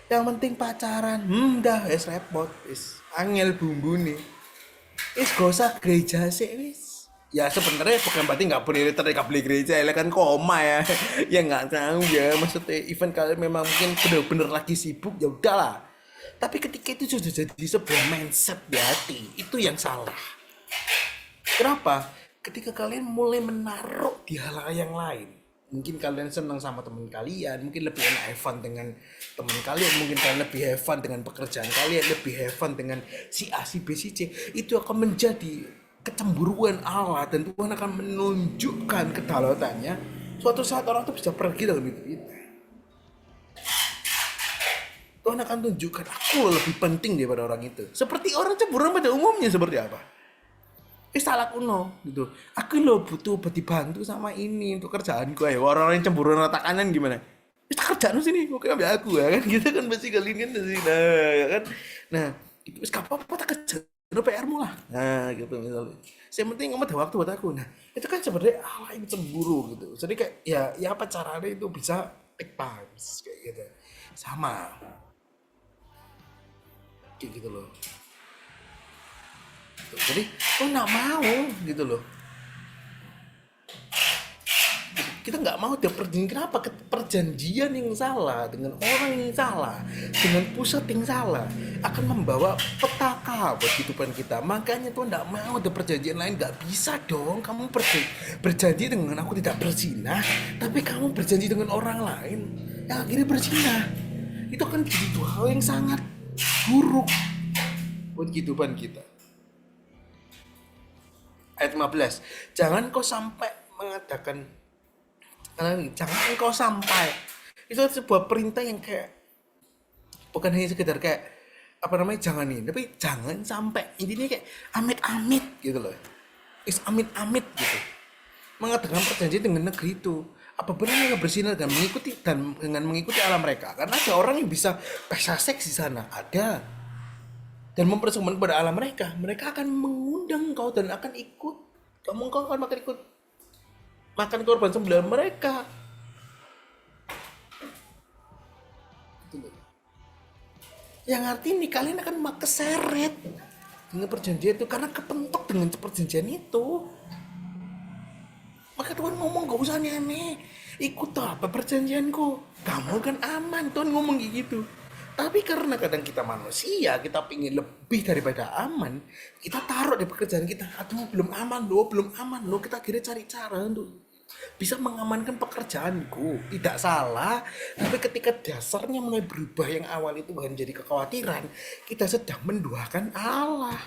Yang penting pacaran. Dah wis repot wis. Angel bumbu nih. Wis gak usah gereja sih wis. Ya sebenarnya bukan berarti nggak boleh terdekat beli gereja, ya kan koma ya. Ya nggak tahu ya, maksudnya event kalian memang mungkin bener-bener lagi sibuk, ya udahlah. Tapi ketika itu sudah jadi sebuah mindset di hati, itu yang salah. Kenapa? Ketika kalian mulai menaruh di hal yang lain, mungkin kalian senang sama teman kalian, mungkin lebih enak have fun dengan teman kalian, mungkin kalian lebih have fun dengan pekerjaan kalian, lebih have fun dengan si A, si B, si C, itu akan menjadi kecemburuan Allah, dan Tuhan akan menunjukkan kedaulatannya. Suatu saat orang itu bisa pergi dalam hidup kita. Tuhan akan tunjukkan aku lebih penting daripada orang itu. Seperti orang cemburuan pada umumnya seperti apa? Salah kuno gitu. Aku lo butuh dibantu sama ini untuk kerjaanku ya. Orang-orang yang cemburuan rata kanan gimana? Kerjaan lu sini, oke ambil aku ya kan. Gitu kan pasti kalian kan sih. Nah, ya kan. Nah, itu wis apa-apa tak kerja. Itu PR-mu lah. Nah, gitu misalnya. Yang penting kamu ada waktu buat aku. Nah, itu kan sebenarnya Allah yang cemburu gitu. Jadi kayak ya apa caranya itu bisa take times kayak gitu. Sama. Kayak gitu loh. Jadi, nggak mau gitu loh. Kita nggak mau ada perjanjian. Kenapa? Perjanjian yang salah dengan orang yang salah, dengan pusat yang salah akan membawa petaka buat kehidupan kita. Makanya Tuhan nggak mau ada perjanjian lain. Nggak bisa dong kamu berjanji dengan aku tidak berzina, tapi kamu berjanji dengan orang lain yang akhirnya berzina. Itu akan jadi dua hal yang sangat buruk buat kehidupan kita. Ayat 15, jangan kau sampai mengadakan, jangan engkau sampai. Itu sebuah perintah yang kayak bukan hanya sekedar kayak apa namanya jangan ini, tapi jangan sampai. Intinya kayak amit-amit gitu loh. Amit-amit gitu. Mengadakan perjanjian dengan negeri itu. Apa benar mereka bersinar dan mengikuti Allah mereka? Karena ada orang yang bisa pesta seks di sana, ada. Dan mempersembahkan kepada Allah mereka. Mereka akan mengundang kau dan akan ikut. Kau akan makan korban sembelihan mereka. Yang artinya kalian akan keseret. dengan perjanjian itu karena kepentok dengan perjanjian itu. Maka Tuhan ngomong gak usah aneh, ikut apa perjanjianku, kamu kan aman. Tuhan ngomong kayak gitu. Tapi karena kadang kita manusia, kita pingin lebih daripada aman, kita taruh di pekerjaan kita. Aduh belum aman loh, kita akhirnya cari cara untuk bisa mengamankan pekerjaanku. Tidak salah, tapi ketika dasarnya mulai berubah, yang awal itu bukan jadi kekhawatiran, kita sedang menduakan Allah.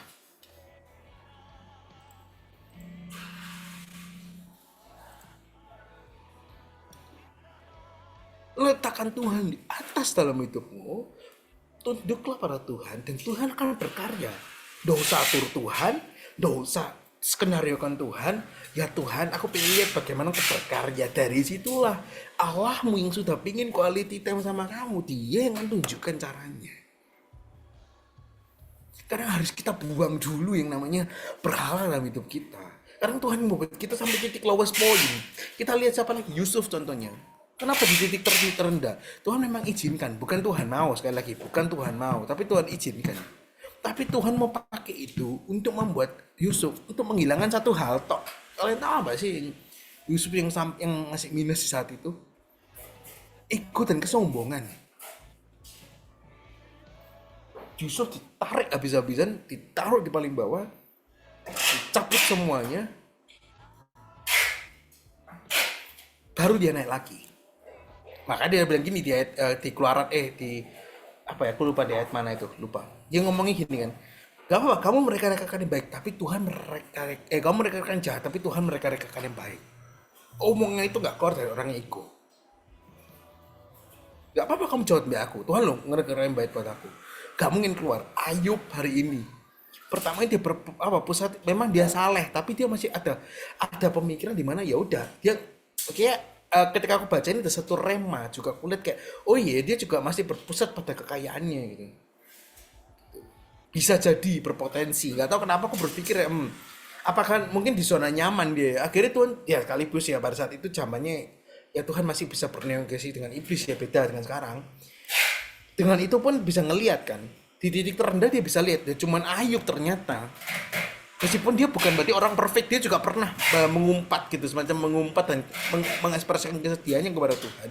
Letakkan Tuhan di atas dalam hidupmu, tunduklah pada Tuhan, dan Tuhan akan berkarya. Nggak usah atur Tuhan, nggak usah skenariokan Tuhan. Ya Tuhan, aku pengen lihat bagaimana kau berkarya. Dari situlah Allahmu yang sudah pengen quality time sama kamu, dia yang akan tunjukkan caranya. Karena harus kita buang dulu yang namanya berhala dalam hidup kita. Karena Tuhan membuat kita sampai titik lowest point. Kita lihat siapa lagi, Yusuf contohnya. Kenapa di titik terendah? Tuhan memang izinkan, bukan Tuhan mau, sekali lagi, bukan Tuhan mau, tapi Tuhan izinkan. Tapi Tuhan mau pakai itu untuk membuat Yusuf, untuk menghilangkan satu hal tok. Kalian tahu apa sih Yusuf yang ngasih minus di saat itu? Ego dan kesombongan. Yusuf ditarik habis-habisan, ditaruh di paling bawah, dicabut semuanya, baru dia naik lagi. Maka dia bilang gini di ayat di keluaran di apa ya, aku lupa di ayat mana itu, lupa. Dia ngomongnya gini kan, gak apa-apa kamu mereka-rekakan yang baik, tapi Tuhan kamu mereka-rekakan jahat, tapi Tuhan mereka-rekakan yang baik. Omongnya itu gak keluar dari orang yang ego. Gak apa-apa kamu jahat mbak aku, Tuhan loh mereka-rekakan yang baik buat aku. Gak mungkin keluar. Ayub hari ini, pertama dia pusat, memang dia saleh, tapi dia masih ada pemikiran di mana ya udah dia kayak ketika aku baca ini ada satu rema juga, aku lihat kayak oh iya dia juga masih berpusat pada kekayaannya gitu. Bisa jadi berpotensi, nggak tahu kenapa aku berpikir ya, apakah mungkin di zona nyaman dia. Akhirnya Tuhan ya sekaligus ya pada saat itu zamannya ya Tuhan masih bisa bernegosiasi dengan iblis, ya beda dengan sekarang. Dengan itu pun bisa ngelihat kan, di titik terendah dia bisa lihat ya, cuman Ayub ternyata meskipun dia bukan berarti orang perfect, dia juga pernah mengumpat gitu, semacam mengumpat dan mengekspresikan kesedihannya kepada Tuhan.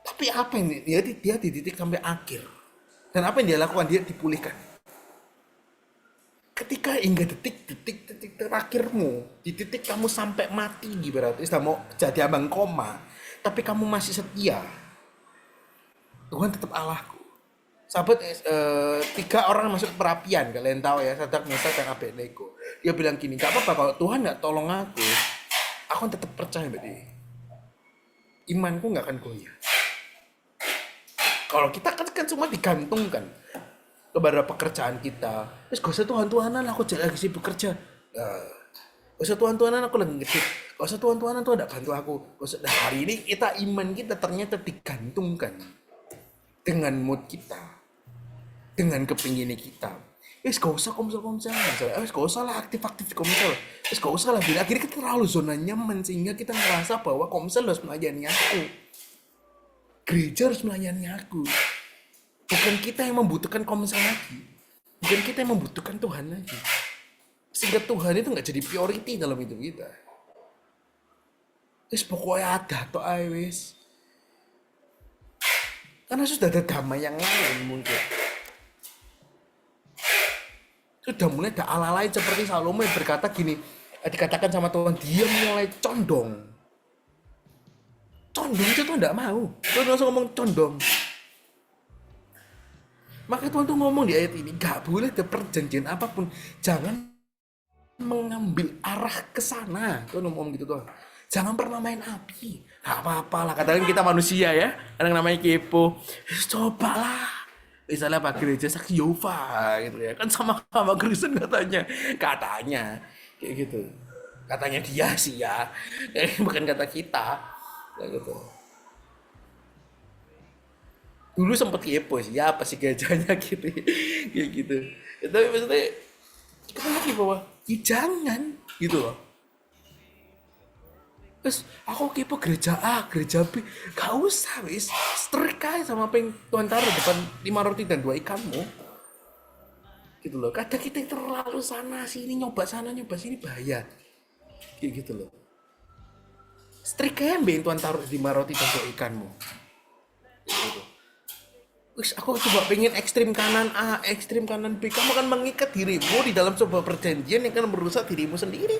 Tapi apa yang dia di titik sampai akhir, dan apa yang dia lakukan, dia dipulihkan. Ketika hingga detik terakhirmu, di titik kamu sampai mati, berarti sudah mau jadi abang koma, tapi kamu masih setia, Tuhan tetap Allahku. Sahabat, tiga orang masuk perapian, kalian tahu ya, Sadrak, Mesak, dan Abednego. Dia bilang gini, gak apa-apa kalau Tuhan gak tolong aku akan tetap percaya pada dia. Imanku gak akan goyah. Kalau kita kan cuma digantungkan kepada pekerjaan kita. Terus gak usah Tuhan-Tuhanan aku lagi sibuk kerja. Gak usah Tuhan-Tuhanan aku lagi ngedit. Gak usah Tuhan-Tuhanan tuh ada bantu aku. Nah, hari ini iman kita ternyata digantungkan dengan mood kita, dengan kepinginnya kita. Gak usah komsel, gak usah lah aktif komsel, gak usah lah. Akhirnya kita terlalu zona nyaman sehingga kita merasa bahwa komsel harus melayani aku, gereja harus melayani aku. Bukan kita yang membutuhkan komsel lagi, bukan kita yang membutuhkan Tuhan lagi, sehingga Tuhan itu gak jadi priority dalam hidup kita. Pokoknya ada toh wis. Karena sudah ada damai yang lain mungkin. Sudah mulai ada ala lain, seperti Salome berkata gini, dikatakan sama Tuhan, dia mulai condong. Condong itu Tuhan tidak mau. Tuhan langsung ngomong condong. Maka Tuhan tuh ngomong di ayat ini, gak boleh ada perjanjian apapun. Jangan mengambil arah ke sana. Tuhan ngomong gitu Tuhan. Jangan pernah main api. Gak apa-apa lah, katakan kita manusia ya, kadang namanya kepo. Cobalah, misalnya Pak Gereja Saksi Yehova gitu ya, kan sama Kristen katanya kayak gitu. Katanya dia sih ya, bukan kata kita, kayak gitu. Dulu sempet kepo sih, ya apa sih gerejanya gitu, kayak gitu. Tapi maksudnya kita lagi bahwa ya jangan gitu loh. Terus aku kepo gereja A, gereja B, gak usah wis, strik aja sama apa yang Tuhan taruh depan 5 roti dan 2 ikanmu. gitu loh. Kadang kita terlalu sana sini, nyoba sana nyoba sini, bahaya kayak gitu loh. Strik kembe tuan taruh di maroti contoh ikanmu gitu. Wis aku coba pengen ekstrim kanan A, ekstrim kanan B, kamu akan mengikat dirimu di dalam sebuah perjanjian yang akan merusak dirimu sendiri.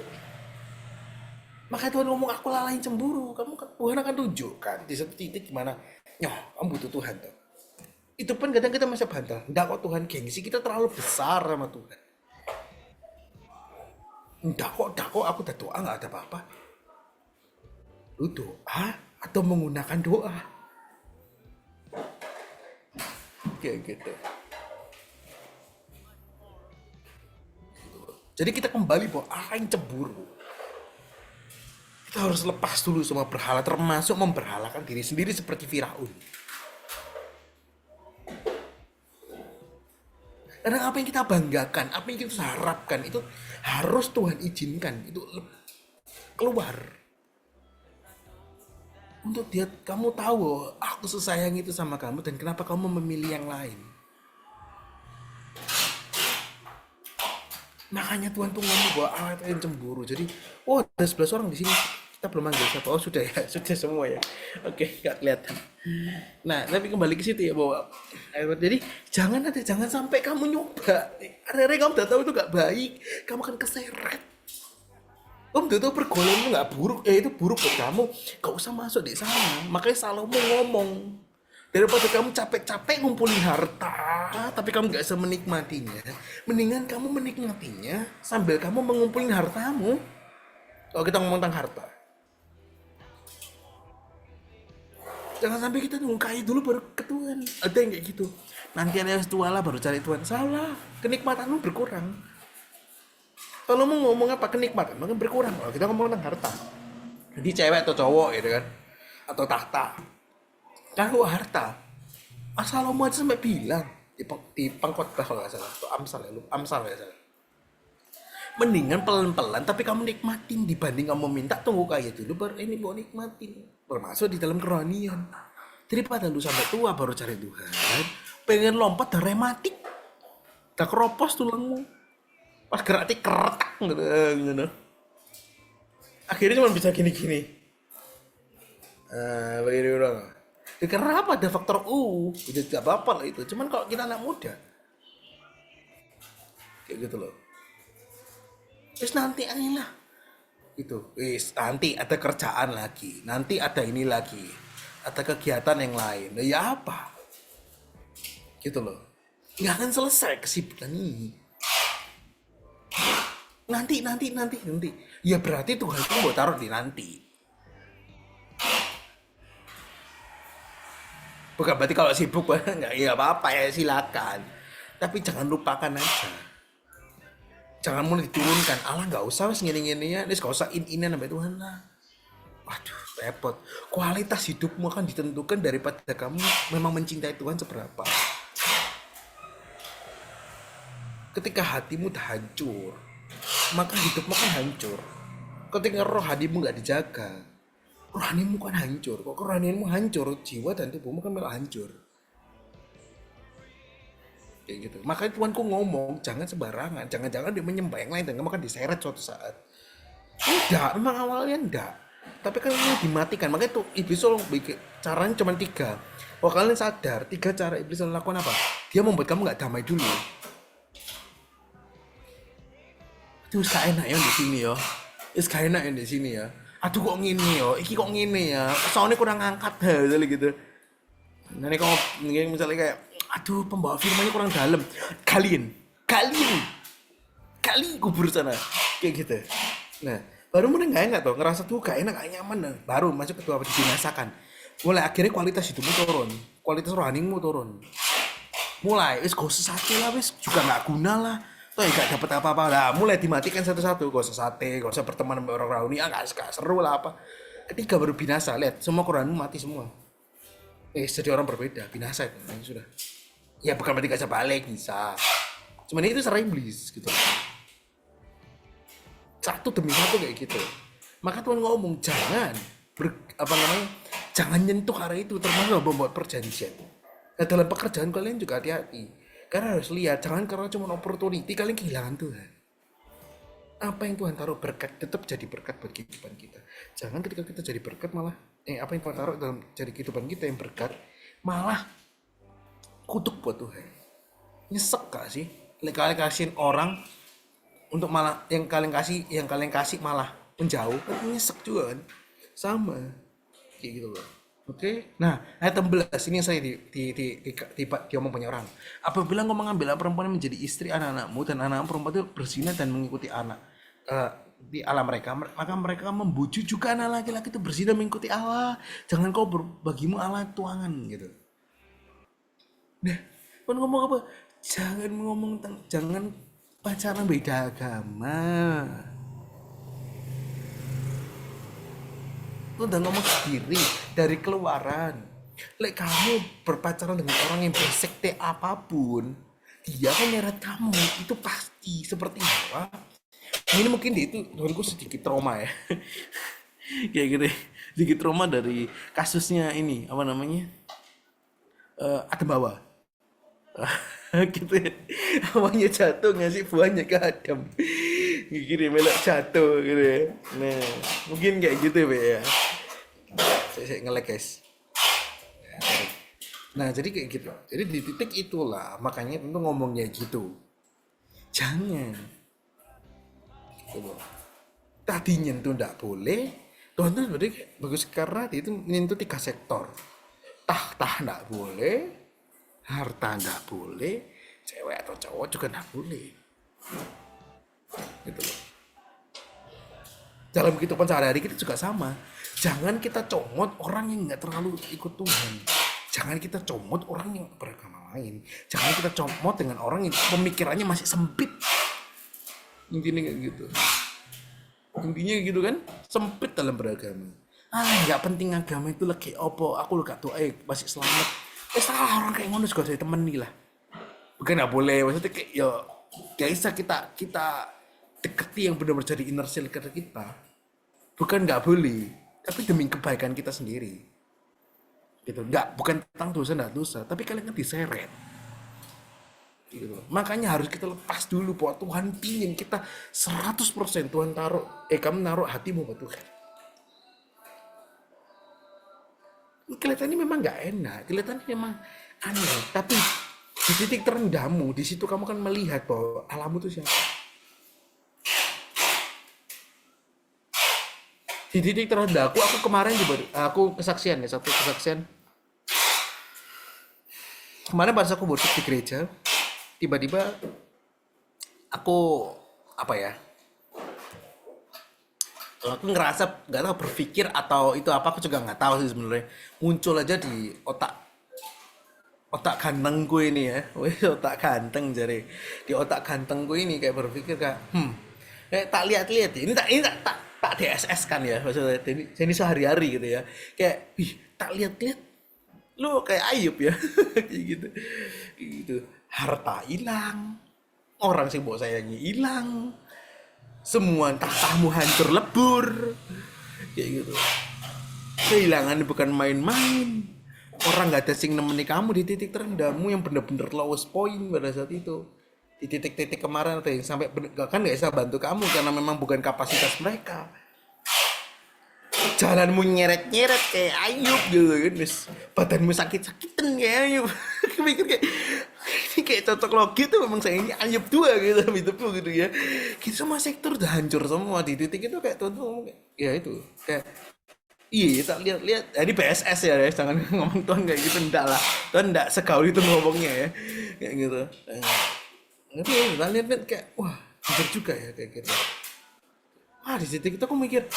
Maka Tuhan ngomong aku lalain cemburu, Tuhan akan tunjukkan di satu titik gimana, nyoh kamu butuh Tuhan tuh. Itu pun kadang kita masih bantah, enggak kok Tuhan, gengsi kita terlalu besar sama Tuhan. Enggak kok aku udah doa nggak ada apa-apa. Lu doa atau menggunakan doa kayak gitu. Jadi kita kembali bahwa apa yang cemburu, kita harus lepas dulu semua berhala, termasuk memberhalakan diri sendiri seperti Firaun. Karena apa yang kita banggakan, apa yang kita harapkan itu harus Tuhan izinkan itu keluar. Untuk dia, kamu tahu aku sesayang itu sama kamu dan kenapa kamu memilih yang lain. Makanya Tuhan tuh ngomong bahwa Allah itu yang cemburu. Jadi, oh ada 11 orang di sini. Kita belum manggil siapa. Oh sudah ya, sudah semua ya. Oke, gak kelihatan. Nah, tapi kembali ke situ ya bahwa jadi jangan sampai kamu nyoba. Akhirnya kamu udah tahu itu gak baik, kamu akan keseret. Om udah tahu pergaulan itu gak buruk, itu buruk buat kamu. Gak usah masuk di sana. Makanya Salomo ngomong, daripada kamu capek-capek ngumpulin harta, tapi kamu gak bisa menikmatinya, mendingan kamu menikmatinya sambil kamu mengumpulin hartamu. Kalau kita ngomong tentang harta, jangan sampai kita nunggu kaya dulu baru ke Tuhan. Ada yang kayak gitu. Nanti ada tua lah baru cari Tuhan. Salah, kenikmatanmu berkurang. Kalau mau ngomong apa kenikmatan, maka berkurang. Kalau kita ngomong tentang harta, jadi cewek atau cowok gitu kan, atau tahta. Kalau harta, Salomo aja sampai bilang di pengkhotbah kalau nggak salah, atau Amsal ya salah. Mendingan pelan-pelan tapi kamu nikmatin dibanding kamu minta tunggu kaya dulu baru ini mau nikmatin. Termasuk di dalam kerohanian. Daripada lu sampai tua baru cari Tuhan, pengen lompat dan rematik, tak keropos tulangmu. Pas gerak keretak gitu. Akhirnya cuma bisa gini-gini. Begini udah. Ya, karena apa? Ada faktor itu tidak apa-apa lah itu. Cuman kalau kita anak muda, kayak gitu loh. Terus nanti inilah itu. Nanti ada kerjaan lagi, nanti ada ini lagi, ada kegiatan yang lain. Nah, ya apa? Gitu loh. Nggak akan selesai kesibukan ini. Nanti. Ya berarti Tuhan itu mau taruh di nanti. Bukan berarti kalau sibuk nggak ya apa-apa ya silakan. Tapi jangan lupakan aja. Jangan mulai diturunkan. Allah nggak usah wes ngini-ngini ya. Nggak usah in-inan sampai Tuhan lah. Waduh repot. Kualitas hidupmu akan ditentukan daripada kamu memang mencintai Tuhan seberapa. Ketika hatimu udah hancur, maka hidupmu kan hancur. Ketika rohanimu nggak dijaga, rohanimu kan hancur. Kok rohanimu hancur, jiwa dan tubuhmu kan malah hancur. Kayak gitu. Makanya Tuhanku ngomong, jangan sembarangan, jangan-jangan dia menyembah yang lain dan kamu akan diseret suatu saat. Enggak, memang awalnya enggak. Tapi kan ini dimatikan. Makanya tuh iblis selalu bikin caranya cuma 3. Kalau kalian sadar, 3 cara iblis selalu lakukan apa? Dia membuat kamu nggak damai dulu. Itu gak enak ya di sini ya. Gak enak ya di sini ya. Aduh kok gini ya, iki kok gini ya. Soalnya kurang angkat gitu. Nah ini kalau misalnya kayak, aduh pembawa firmannya kurang dalam. Kali kubur sana. Kayak gitu. Nah, baru mulai gak enak tuh, ngerasa tuh gak enak, gak nyaman. Nah, baru masuk ke doa dibinasakan. Mulai akhirnya kualitas hidupmu turun, kualitas rohanimu turun. Mulai, gak usah sate lah, juga gak guna lah. Tuh ya gak dapet apa-apa lah, mulai dimatikan satu-satu. Gak usah sate, gak usah berteman sama orang rohani, gak seru lah apa. Ketika baru binasa, lihat semua Quranmu mati semua. Jadi orang berbeda, binasa itu, sudah. Ya bukan berarti gak bisa balik, bisa. Cuman itu secara iblis gitu. Satu demi satu kayak gitu. Maka Tuhan ngomong jangan jangan nyentuh area itu, termasuk membuat perjanjian. Nah dalam pekerjaan kalian juga hati-hati. Karena harus lihat, jangan karena cuma opportunity kalian kehilangan Tuhan. Apa yang Tuhan taruh berkat tetap jadi berkat buat kehidupan kita. Jangan ketika kita jadi berkat malah apa yang Tuhan taruh dalam jadi kehidupan kita yang berkat malah kutuk buat Tuhan. Nyesek gak sih? Kalian kasihin orang untuk malah yang kalian kasih malah menjauh, kan nyesek juga kan? Sama kayak gitu loh. Oke. Nah, ayat 16 ini yang saya diomong banyak orang. Apabila engkau mengambil perempuan yang menjadi istri anak-anakmu dan anak perempuan itu berzina dan mengikuti anak di Allah mereka, maka mereka membujuk juga anak laki-laki itu berzina mengikuti Allah. Jangan kau bagimu Allah tuangan gitu. Nah, kan ngomong apa? Jangan pacaran beda agama. Lu udah ngomong sendiri dari keluaran. Lek kamu berpacaran dengan orang yang bersekte apapun, dia akan nyeret kamu. Itu pasti. Seperti apa? Ini mungkin dia itu menurutku sedikit trauma ya. Kayak gitu. Sedikit trauma dari kasusnya ini. Apa namanya? Adam Hawa. Gitu ya. Awalnya jatuh ngasih buahnya ke Adam. Gini melok jatuh gitu ya. Nah, mungkin kayak gitu ya. Saya nge-lag guys. Nah, jadi kayak gitu. Jadi di titik itulah makanya tentu ngomongnya gitu. Jangan. Gitu. Tadinya itu enggak boleh. Tuhan tuh sebenarnya bagus karena dia itu menyentuh 3 sektor. Tahta enggak boleh, harta enggak boleh, cewek atau cowok juga enggak boleh. Gitu loh. Dalam kehidupan sehari-hari kita juga sama. Jangan kita comot orang yang nggak terlalu ikut Tuhan. Jangan kita comot orang yang beragama lain. Jangan kita comot dengan orang yang pemikirannya masih sempit. Intinya kayak gitu. Intinya gitu kan, sempit dalam beragama. Nggak penting agama itu lagi opo. Aku gak tuh, masih selamat. Salah orang kayak ngono juga saya temen nih lah. Bukan nggak boleh. Maksudnya kayak ya bisa kita deketi yang benar-benar jadi inner circle kita. Bukan nggak boleh, tapi demi kebaikan kita sendiri. Gitu. Bukan tentang dosa nggak dosa, tapi kalian kan diseret. Gitu. Makanya harus kita lepas dulu bahwa Tuhan pingin kita 100% Tuhan kamu naruh hatimu buat Tuhan. Kelihatannya memang nggak enak, kelihatannya memang aneh, tapi di titik terendahmu, di situ kamu kan melihat bahwa Allahmu itu siapa. Di titik terendah aku kemarin juga aku kesaksian ya, satu kesaksian kemarin pas aku worship di gereja, tiba-tiba aku aku ngerasa nggak tahu berpikir atau itu apa, aku juga nggak tahu sih sebenarnya, muncul aja di otak gantengku ini ya. Otak ganteng jadi di otak gantengku ini kayak berpikir kayak tak lihat-lihat ini tak DSS kan ya, maksudnya ini sehari-hari gitu ya, kayak tak lihat-lihat lu kayak Ayub ya. Kayak gitu harta hilang, orang sih bawa sayangi hilang, semua tahtamu hancur lebur kayak gitu. Kehilangan bukan main-main, orang gak ada sing nemeni kamu di titik terendahmu yang bener-bener lowest point pada saat itu. Di titik-titik kemarin ada yang sampai kan gak bisa bantu kamu karena memang bukan kapasitas mereka. Jalanmu nyeret-nyeret kayak Ayub gitu kan, badanmu sakit-sakitan kayak Ayub. Aku mikir kayak cocok logi tuh memang saya ini Ayub 2 gitu hidupku gitu ya. Gitu semua sektor udah hancur semua di titik itu kayak tuh ya itu kayak iya tak lihat-lihat. Ini PSS ya, jangan ngomong Tuhan kayak gitu, enggak lah. Tuhan enggak segaul itu ngomongnya ya. Kayak gitu. Tapi ya lihat-lihat kayak wah, hancur juga ya kayak gitu. Wah, di titik itu aku mikir,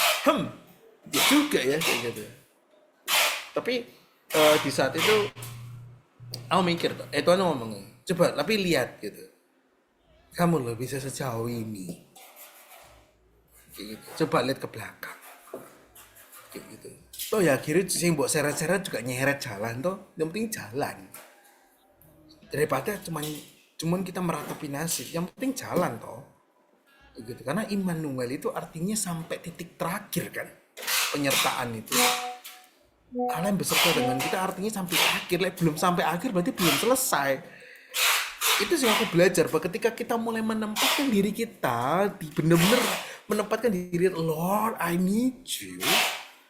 ya juga ya kayak gitu. Tapi di saat itu aku mikir, Tuhan ngomong, coba tapi lihat gitu. Kamu loh bisa sejauh ini. Kayak gitu. Coba lihat ke belakang. Kayak gitu. Toh ya akhirnya sing mbok seret-seret juga nyeret jalan toh, yang penting jalan. Daripada cuman kita meratapi nasib, yang penting jalan toh. Kayak gitu. Karena Immanuel itu artinya sampai titik terakhir kan. Penyertaan itu. Allah yang beserta dengan kita artinya sampai akhir. Belum sampai akhir berarti belum selesai. itu sih aku belajar bahwa ketika kita mulai menempatkan diri kita di benar-benar menempatkan diri, Lord I need you,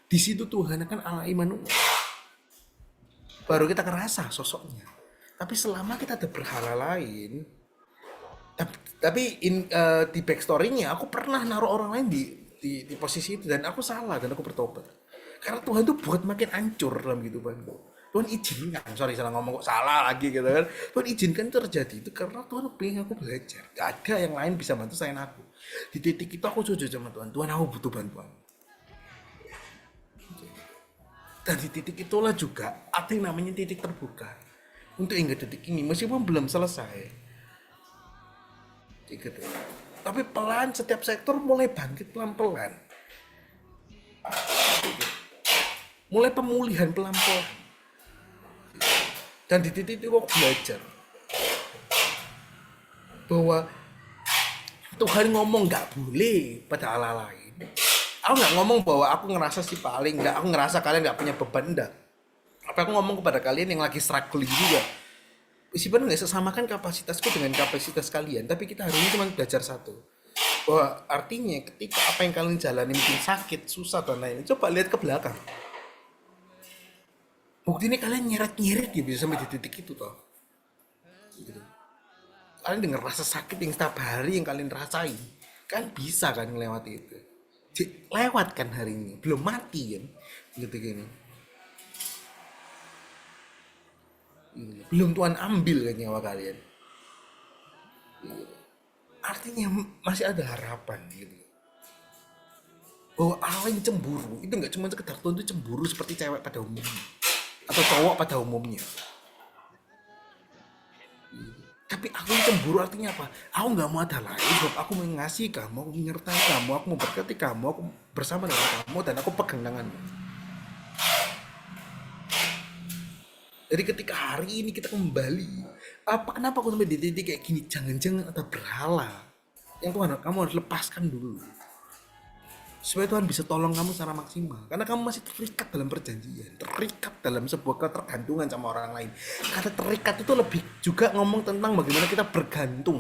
di situ Tuhan akan ala Immanuel, baru kita kerasa sosoknya. Tapi selama kita ada berhala lain, tapi di backstory-nya aku pernah naruh orang lain di posisi itu dan aku salah dan aku bertobat. Karena Tuhan tuh buat makin hancur dalam kehidupanku. Tuhan izinkan, sorry salah ngomong kok salah lagi gitu kan. Tuhan izinkan itu terjadi itu karena Tuhan pengen aku belajar. Gak ada yang lain bisa bantu selain aku. Di titik itu aku jujur sama Tuhan. Tuhan aku butuh bantuan. Dan di titik itulah juga ada yang namanya titik terbuka. Untuk hingga detik ini meskipun belum selesai. Gitu. Tapi pelan setiap sektor mulai bangkit pelan-pelan. Mulai pemulihan pelan-pelan. Dan di titik itu aku belajar bahwa Tuhan ngomong nggak boleh pada Allah lain. Aku nggak ngomong bahwa aku ngerasa si paling, nggak, aku ngerasa kalian nggak punya beban, enggak. Apa aku ngomong kepada kalian yang lagi struggling juga. Meskipun nggak sesamakan kapasitasku dengan kapasitas kalian, tapi kita hari ini cuma belajar satu. Bahwa artinya ketika apa yang kalian jalani mungkin sakit, susah dan lain-lain, coba lihat ke belakang. Bukti ini kalian nyeret-nyeret ya bisa sampai di titik itu toh. Gitu. Kalian dengar rasa sakit yang setiap hari yang kalian rasain, kan bisa kan melewati itu. Lewat kan hari ini, belum mati kan, gitu gini. Belum Tuhan ambil kan nyawa kalian. Artinya masih ada harapan gitu. Bahwa Allah yang cemburu itu nggak cuma sekedar Tuhan itu cemburu seperti cewek pada umumnya atau cowok pada umumnya. Tapi aku yang cemburu artinya apa? Aku nggak mau ada lain sebab aku mengasihi kamu, aku menyertai kamu, aku memberkati kamu, aku bersama dengan kamu dan aku pegang tanganmu. Jadi ketika hari ini kita kembali, kenapa aku sampai di titik kayak gini? Jangan-jangan ada berhala yang Tuhan kamu harus lepaskan dulu supaya Tuhan bisa tolong kamu secara maksimal karena kamu masih terikat dalam perjanjian, terikat dalam sebuah ketergantungan sama orang lain. Kata terikat itu lebih juga ngomong tentang bagaimana kita bergantung,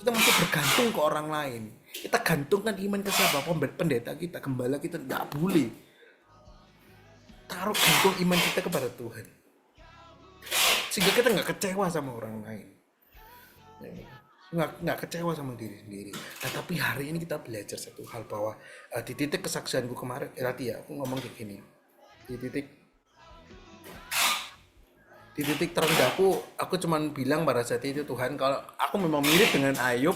kita masih bergantung ke orang lain, kita gantungkan iman ke siapa, pendeta kita, gembala kita. Nggak boleh taruh gantung iman kita kepada Tuhan sehingga kita nggak kecewa sama orang lain, nggak kecewa sama diri sendiri. Nah tapi hari ini kita belajar satu hal bahwa di titik kesaksianku kemarin tadi ya aku ngomong kayak gini, di titik terendahku aku cuman bilang pada saat itu, Tuhan kalau aku memang mirip dengan Ayub,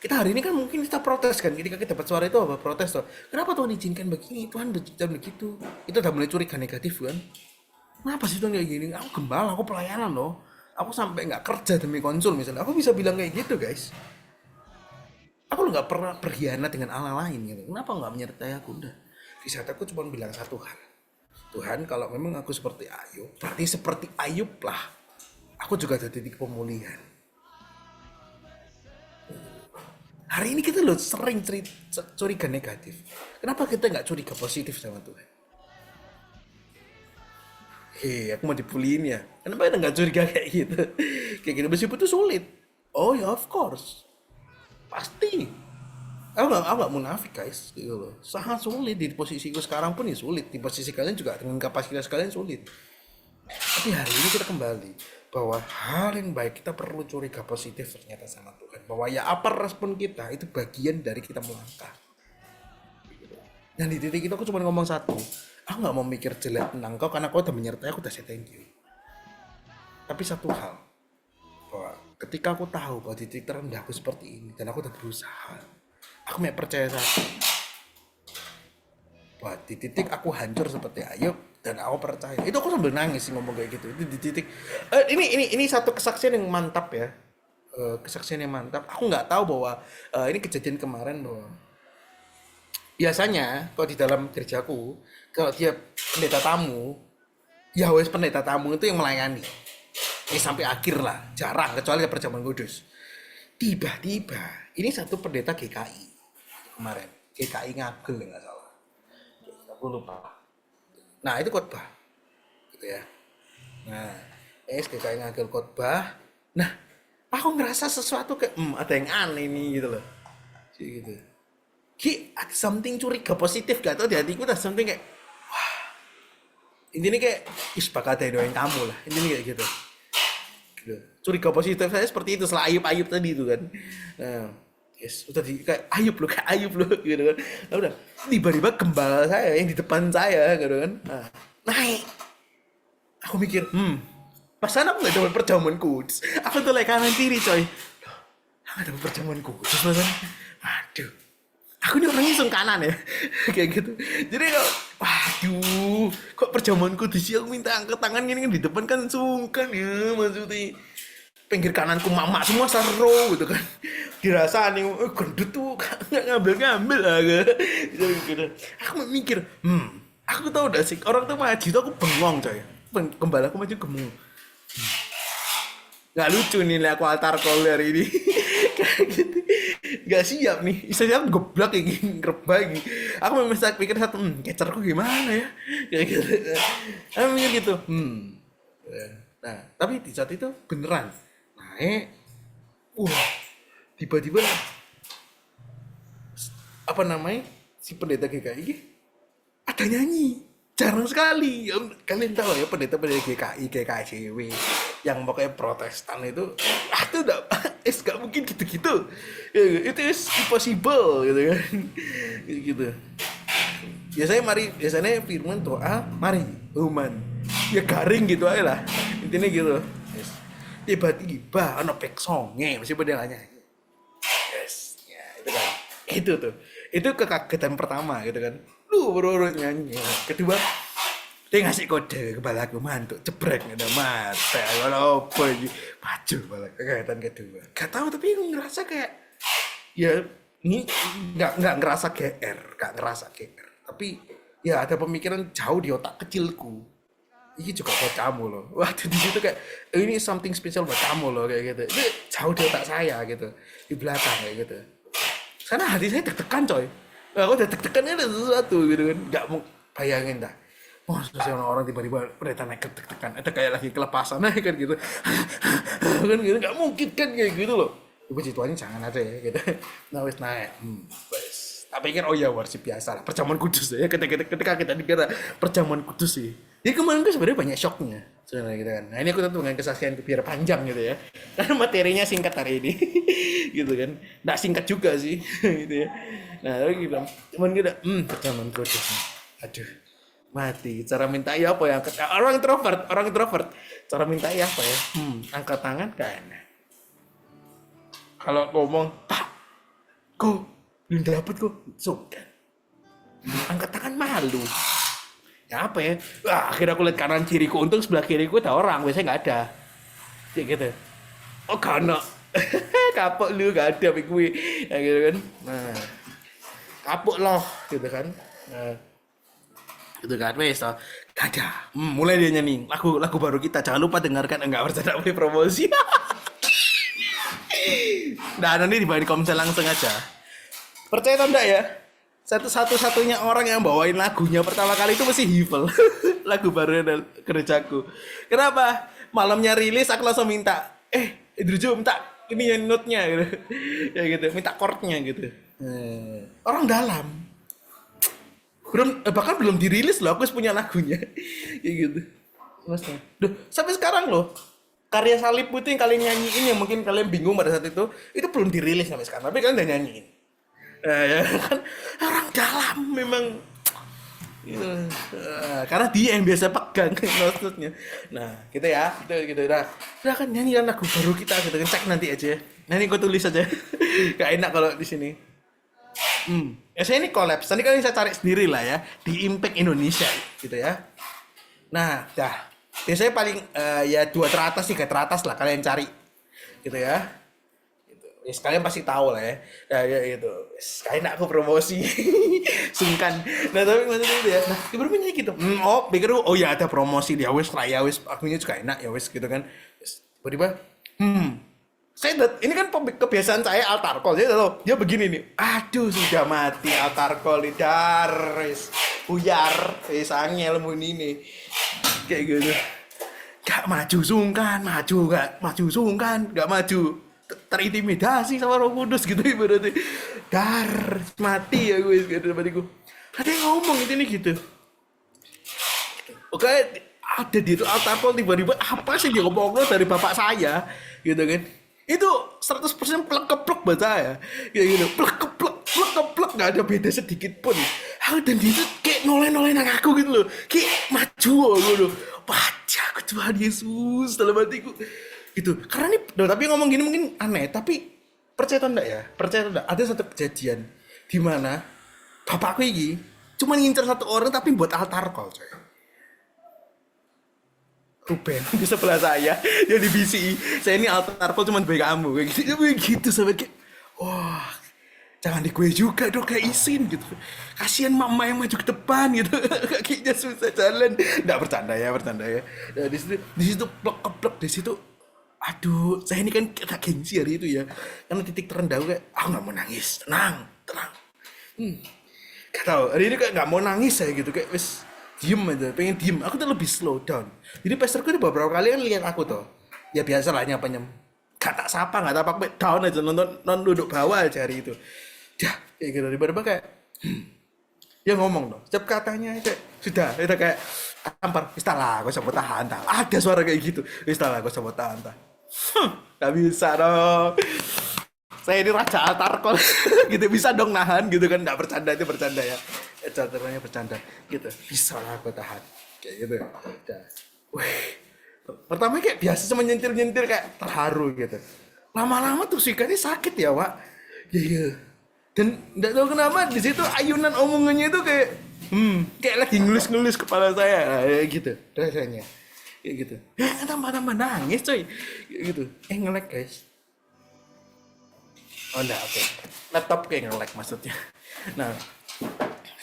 kita hari ini kan mungkin kita protes kan, ketika kita dapat suara itu apa protes tuh, kenapa Tuhan izinkan begini, Tuhan berbicara begitu, itu udah mulai curiga negatif kan. Kenapa sih Tuhan kayak gini? Aku gembala, aku pelayanan loh. Aku sampai nggak kerja demi konsul misalnya. Aku bisa bilang kayak gitu guys. Aku nggak pernah berkhianat dengan Allah lain gitu. Kenapa nggak menyertai aku? Udah. Di saat aku cuma bilang satu hal. Tuhan kalau memang aku seperti Ayub, berarti seperti Ayub lah. Aku juga ada titik pemulihan. Hari ini kita loh sering curiga negatif. Kenapa kita nggak curiga positif sama Tuhan? Aku mau dibuliin ya. Kenapa kita nggak curiga kayak gitu? Kayak gitu meskipun itu sulit. Oh ya of course. Pasti. Aku nggak munafik guys. Gitu loh. Sangat sulit di posisiku sekarang pun ya sulit. Di posisi kalian juga dengan kapasitas kalian sulit. Tapi hari ini kita kembali bahwa hal yang baik kita perlu curiga positif ternyata sama Tuhan. Bahwa ya apa respon kita itu bagian dari kita melangkah. Dan di titik itu aku cuma ngomong satu. Aku nggak mau mikir jelek tentang kau karena kau udah menyertai aku, udah say thank you. Tapi satu hal, bahwa ketika aku tahu bahwa di titik terendah aku seperti ini dan aku udah berusaha, aku mau percaya satu, bahwa di titik aku hancur seperti Ayub dan aku percaya. Itu aku sambil nangis sih ngomong kayak gitu. Itu di titik ini satu kesaksian yang mantap ya. Kesaksian yang mantap. Aku nggak tahu bahwa ini kejadian kemarin bahwa biasanya kalau di dalam gerejaku kalau dia pendeta tamu ya wes pendeta tamu itu yang melayani sampai akhir lah, jarang kecuali perjamuan kudus. Tiba-tiba ini satu pendeta GKI kemarin, GKI Ngagel nggak salah, aku lupa. Nah itu khotbah gitu ya. Nah kayak ngagel khotbah. Nah, aku ngerasa sesuatu kayak ada yang aneh nih gitu loh. Kayak gitu. Ada something curiga positif gak tau di hatiku, ada something kayak intinya kayak bakal ada yang doain kamu lah, intinya kayak gitu. Gitu. Curiga positif saya seperti itu setelah Ayub tadi itu kan. Nah, yes, udah kayak Ayub loh gitu kan. Nah, udah tiba-tiba gembala saya yang di depan saya gitu kan. Nah, naik. Aku mikir, pasan aku gak dapat perjamuan kudus. Aku tuh like kanan kiri coy. Loh, aku gak dapat perjamuan kudus pasan. Aduh. Aku ini orangnya langsung kanan ya. Kayak gitu. Jadi kok, waduh, kok perjamuan kudus sih aku minta angkat tangan gini kan di depan kan sungkan ya maksudnya. Pinggir kananku mama semua seru gitu kan. Dirasa nih, gendut tuh nggak ngambil lah gitu. Aku mikir, aku tahu udah sih orang tuh maju tuh aku bengong coy. Gembala aku maju bengong. Nggak lucu nih lihat aku altar call hari ini. Kayak gitu. Nggak siap nih. Istilahnya geblak ini, ngerebah ini. Aku memang pikir satu, kecerku gimana ya? Kayak gitu. Aku mikir gitu, Nah, tapi di saat itu beneran naik. Wah, tiba-tiba apa namanya? Si pendeta GKI ada nyanyi. Jarang sekali. Kalian tahu ya pendeta-pendeta GKI yang pokoknya Protestan itu itu udah gak mungkin gitu-gitu. Itu is impossible gitu kan. Gitu. Biasanya firman doa, mari uman. Ya garing gitu aja lah. Intinya gitu. Yes. Tiba-tiba ono back songnya masih pada nyanyi. Yes. Ya, itu kan. Itu tuh. Itu kekagetan pertama gitu kan. Lu urut nyanyi. Kedua, dia ngasih kode ke balaku mantuk cebrek ada mata kalau apa ini maju balak kegiatan kedua gak tahu tapi aku ngerasa kayak ya ini nggak ngerasa GR tapi ya ada pemikiran jauh di otak kecilku ini juga buat kamu loh waktu di situ kayak ini something special buat kamu loh kayak gitu itu jauh di otak saya gitu di belakang kayak gitu karena hati saya deg-degan coy aku udah deg-degan ada sesuatu gitu kan nggak mau bayangin dah. Oh, sosial orang tiba-tiba pendeta naik tekan, itu kayak lagi kelepasan naik kan gitu, kan gitu nggak mungkin kan kayak gitu loh. Puji Tuhan jangan ada ya gitu. Nah wes naik, wes. Tapi kan oh ya worship biasa lah, perjamuan kudus ya. Ketika kita dikira perjamuan kudus sih. Jadi kemarin tuh sebenarnya banyak shocknya sebenarnya gitu kan. Nah ini aku tentu dengan kesaksian biar panjang gitu ya, karena materinya singkat hari ini, gitu kan. Nggak singkat juga sih, gitu ya. Nah tapi gitu, cuman kita, perjamuan kudus. Aduh. Mati cara minta ya apa ya orang introvert cara minta ya apa ya angkat tangan kan kalau ngomong pak kok belum dapet kok sungkan angkat tangan malu ya apa ya akhirnya aku lihat kanan kiriku untung sebelah kiriku ada orang biasanya nggak ada kayak gitu oh gana kapok lu nggak ada gue ya gitu kan nah kapok loh gitu kan nah gitu kan wes gak ada mulai dia nyanyi lagu baru kita jangan lupa dengarkan enggak bercanda boleh promosi nah nanti dibawain komsel langsung aja percaya atau enggak ya satu-satunya orang yang bawain lagunya pertama kali itu masih Hivel lagu baru gerejaku kenapa malamnya rilis aku langsung minta Idrujo minta ini ya note-nya gitu ya gitu minta chord-nya gitu orang dalam bahkan belum dirilis loh aku punya lagunya kayak gitu maksudnya sampai sekarang loh karya Salib Putih yang kalian nyanyiin yang mungkin kalian bingung pada saat itu belum dirilis sampai sekarang tapi kalian udah nyanyiin ya kan orang dalam memang gitu. Karena dia yang biasa pegang maksudnya nah kita ya gitu udah kan nyanyikan lagu baru kita gitu kan cek nanti aja nanti gue tulis aja gak enak kalau di sini saya ini collapse. Tadi kan saya cari sendiri lah ya di Impact Indonesia gitu ya. Nah, biasanya paling ya 2 teratas 3 teratas lah kalian cari gitu ya. Gitu. Ya kalian pasti tahu lah ya. Ya gitu. Sekali aku promosi sungkan. Nah tapi maksudnya itu ya. Nah tiba-tiba gitu. Pikir oh ya ada promosi dia wes lah ya wes akunya juga enak ya wes gitu kan. Tiba-tiba ini kan kebiasaan saya altar call jadi loh dia begini nih aduh sudah mati altar call daris buyar sangnya lemu ini kayak gitu Gak maju sungkan, gak maju sungkan, gak maju. Terintimidasi sama Roh Kudus gitu ibaratnya. Dar, mati ya gue gitu depan gue. Ada yang ngomong itu nih gitu. Oke, ada di itu altar call tiba-tiba apa sih dia ngomong dari bapak saya gitu kan. Itu 100% plek-keplek buat saya. Kayak gitu, plek-keplek, gak ada beda sedikit pun. Dan dia tuh kayak noleh-noleh nang aku gitu loh. Kayak maju gitu. Baca aku Tuhan Yesus dalam hatiku. Gitu. Karena nih, tapi ngomong gini mungkin aneh, tapi percaya atau enggak ya? Percaya atau enggak? Ada satu kejadian di mana bapakku ini cuma ngincer satu orang tapi buat altar call coy. Ruben di sebelah saya yang di BCI, saya ini altar call cuma bagi kamu kayak gitu sampai kayak wah jangan di gue juga dong kayak isin gitu, kasihan mama yang maju ke depan gitu kakinya susah jalan, nggak bercanda ya nah, di situ plek di situ. Aduh, saya ini kan kena gengsi hari itu ya, karena titik terendah gue kayak aku nggak mau nangis, tenang gak tau hari ini kayak nggak mau nangis saya gitu kayak wes diem aja, pengen diem. Aku tuh lebih slow down. Jadi pastorku ini beberapa kali kan lihat aku tuh. Ya biasa lah nyapa nyem. Gak tak sapa, gak tak apa down aja nonton duduk bawah aja hari itu. Dah, kayak gitu. Tiba-tiba kayak dia ngomong dong. Setiap katanya kayak sudah, itu kayak tampar. Istalah, aku sebut tahan tak. Ada suara kayak gitu. Istalah, aku sebut tahan tak. Gak bisa dong. Saya ini raja altar call gitu bisa dong nahan gitu kan, nggak bercanda itu bercanda ya, caranya bercanda gitu bisa lah aku tahan kayak gitu udah. Wih, pertama kayak biasa cuma nyentil kayak terharu gitu, lama-lama tuh sikatnya sakit ya Wak ya iya. Dan nggak tahu kenapa di situ ayunan omongannya itu kayak lagi ngelus kepala saya kayak gitu rasanya kayak gitu ya tambah nangis coy kayak gitu nge-lag guys. Oh enggak, oke. Laptop kayak nge-lag maksudnya. Nah,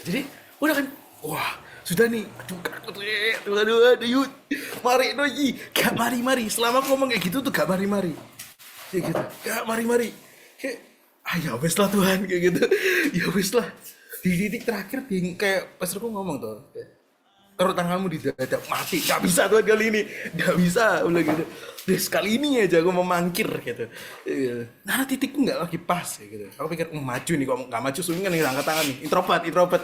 jadi udah kan, wah sudah nih, aduh, yuk, mari doji, gak mari, selama aku ngomong kayak gitu tuh gak mari, kayak gitu, gak mari, kayak, ya wes lah Tuhan, kayak gitu, ya wes lah, di titik terakhir, kayak pastorku ngomong tuh, taruh tanganmu di dada, mati, gak bisa Tuhan kali ini, gak bisa, udah gitu. Terus kali ini aja aku memangkir gitu. Nah titikku nggak lagi pas gitu. Aku pikir maju nih, kok nggak maju sunyi kan nih angkat tangan nih. Introvert.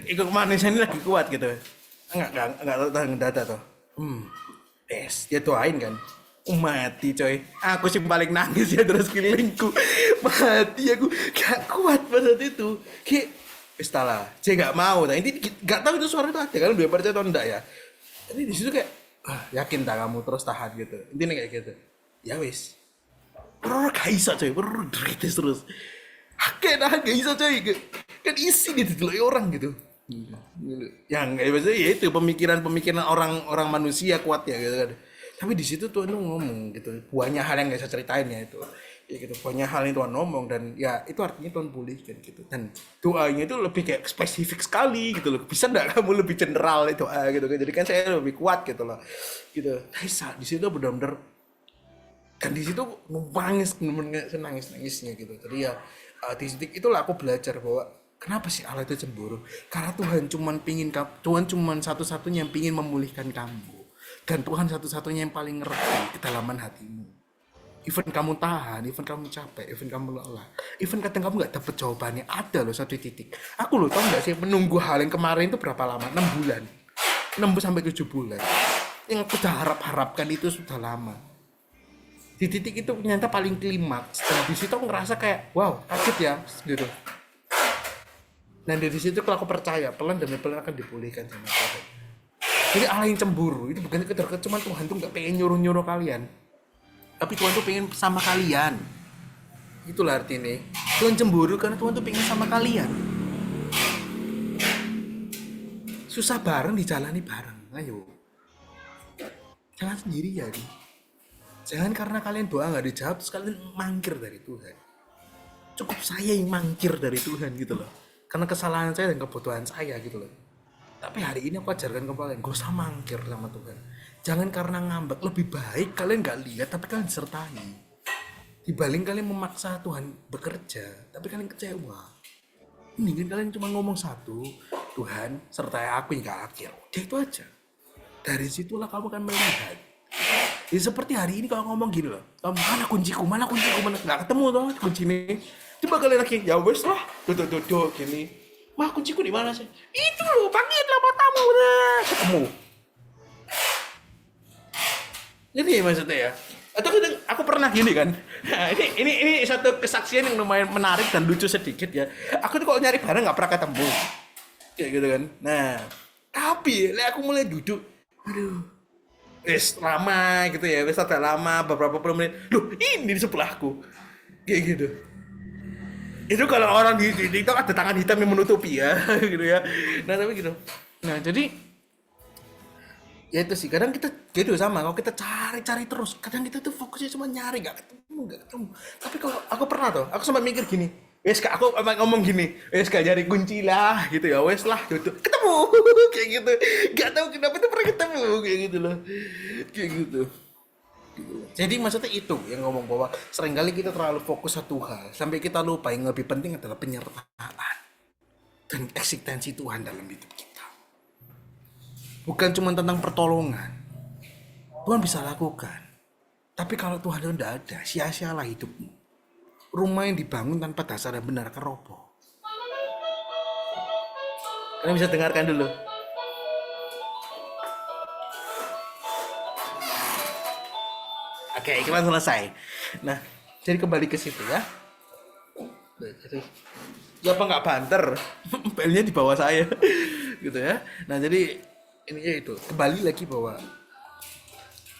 Ikut kemanisan ini lagi kuat gitu. Nggak tahan dada tuh. Dia doain kan. Mati coy. Aku sih paling nangis ya terus kelilingku. Mati aku gak kuat pada saat itu. Kayak istilah, saya nggak mau. Nah, ini nggak tahu itu suara itu ada kan udah percaya atau enggak ya. Jadi di situ kayak yakin tak kamu terus tahan gitu. Intinya kayak gitu. Ya wis. Gak bisa coy, deritis terus. Gak bisa coy. Kan isi gitu dulu orang gitu. Yang maksudnya ya itu pemikiran orang manusia kuat ya gitu kan. Tapi di situ Tuhan tuh ngomong gitu. Banyak hal yang gak bisa ceritain ya itu. Ya gitu, banyak hal yang Tuhan ngomong dan ya itu artinya Tuhan pulihkan gitu. Dan doanya itu lebih kayak spesifik sekali gitu loh. Bisa enggak kamu lebih general itu gitu kan. Jadi kan saya lebih kuat gitu loh. Gitu. Nah, di situ benar-benar dan di situ nangis nangisnya gitu. Jadi ya di titik itulah aku belajar bahwa kenapa sih Allah itu cemburu? Karena Tuhan cuman satu-satunya yang pingin memulihkan kamu. Dan Tuhan satu-satunya yang paling ngerti kedalaman hatimu. Even kamu tahan, even kamu capek, even kamu lelah, even kadang kamu nggak dapet jawabannya, ada loh satu titik. Aku loh tau nggak sih menunggu hal yang kemarin itu berapa lama? 6 bulan, 6 sampai 7 bulan. Yang aku udah harapkan itu sudah lama. Di titik itu ternyata paling klimaks. Dan di situ aku ngerasa kayak, wow, kaget ya, gitu. Dan dari situ kalau aku percaya, pelan demi pelan akan dipulihkan sama Tuhan. Jadi Allah yang cemburu itu bukan sekedar cuma Tuhan tuh nggak pengen nyuruh kalian. Tapi Tuhan tuh pengen sama kalian. Itulah artinya. Tuhan cemburu karena Tuhan tuh pengen sama kalian. Susah bareng dijalani bareng. Ayo. Jangan sendiri ya. Jangan karena kalian doa gak dijawab terus kalian mangkir dari Tuhan. Cukup saya yang mangkir dari Tuhan gitu loh. Karena kesalahan saya dan kebutuhan saya gitu loh. Tapi hari ini aku ajarkan ke kalian, gak usah mangkir sama Tuhan. Jangan karena ngambek, lebih baik kalian gak lihat tapi kalian disertai. Dibanding kalian memaksa Tuhan bekerja, tapi kalian kecewa. Ini kan kalian cuma ngomong satu, Tuhan sertai aku hingga akhir. Udah itu aja. Dari situlah kamu akan melihat Ya seperti hari ini kalau ngomong gini loh, mana kunciku, mana kunciku, mana nggak ketemu tuh kunci ini. Coba kalian lagi, ya wes lah, duduk gini. Mah kunciku di mana sih? Itu loh, panggil lah matamu, udah ketemu. Jadi maksudnya ya. Atau kadang aku pernah gini kan. Nah, ini satu kesaksian yang lumayan menarik dan lucu sedikit ya. Aku tuh kalau nyari barang nggak pernah ketemu. Kayak gitu kan. Nah, tapi aku mulai duduk. Aduh, wes lama gitu ya. Wes agak lama beberapa puluh menit. Loh, ini di sebelahku. Kayak gitu. Itu kalau orang di TikTok ada tangan hitam yang menutupi ya, gitu ya. Nah, tapi gitu. Nah, jadi ya itu sih kadang kita gitu sama kalau kita cari-cari terus kadang kita tuh fokusnya cuma nyari nggak ketemu tapi kalau aku pernah tuh aku sempat mikir gini wes kak aku emang ngomong gini wes kak cari kunci lah gitu ya wes lah gitu ketemu kayak gitu nggak tahu kenapa tuh pernah ketemu kayak gitu loh kayak gitu. Jadi maksudnya itu yang ngomong bahwa seringkali kita terlalu fokus satu hal sampai kita lupa yang lebih penting adalah penyertaan dan eksistensi Tuhan dalam hidup kita. Bukan cuma tentang pertolongan. Tuhan bisa lakukan. Tapi kalau Tuhan itu tidak ada, sia-sialah hidupmu. Rumah yang dibangun tanpa dasar yang benar akan roboh. Kalian bisa dengarkan dulu. Oke, kita selesai. Nah, jadi kembali ke situ ya. Jadi, ya apa nggak banter? Pelnya di bawah saya, gitu ya. Nah, jadi ini itu kembali lagi bahwa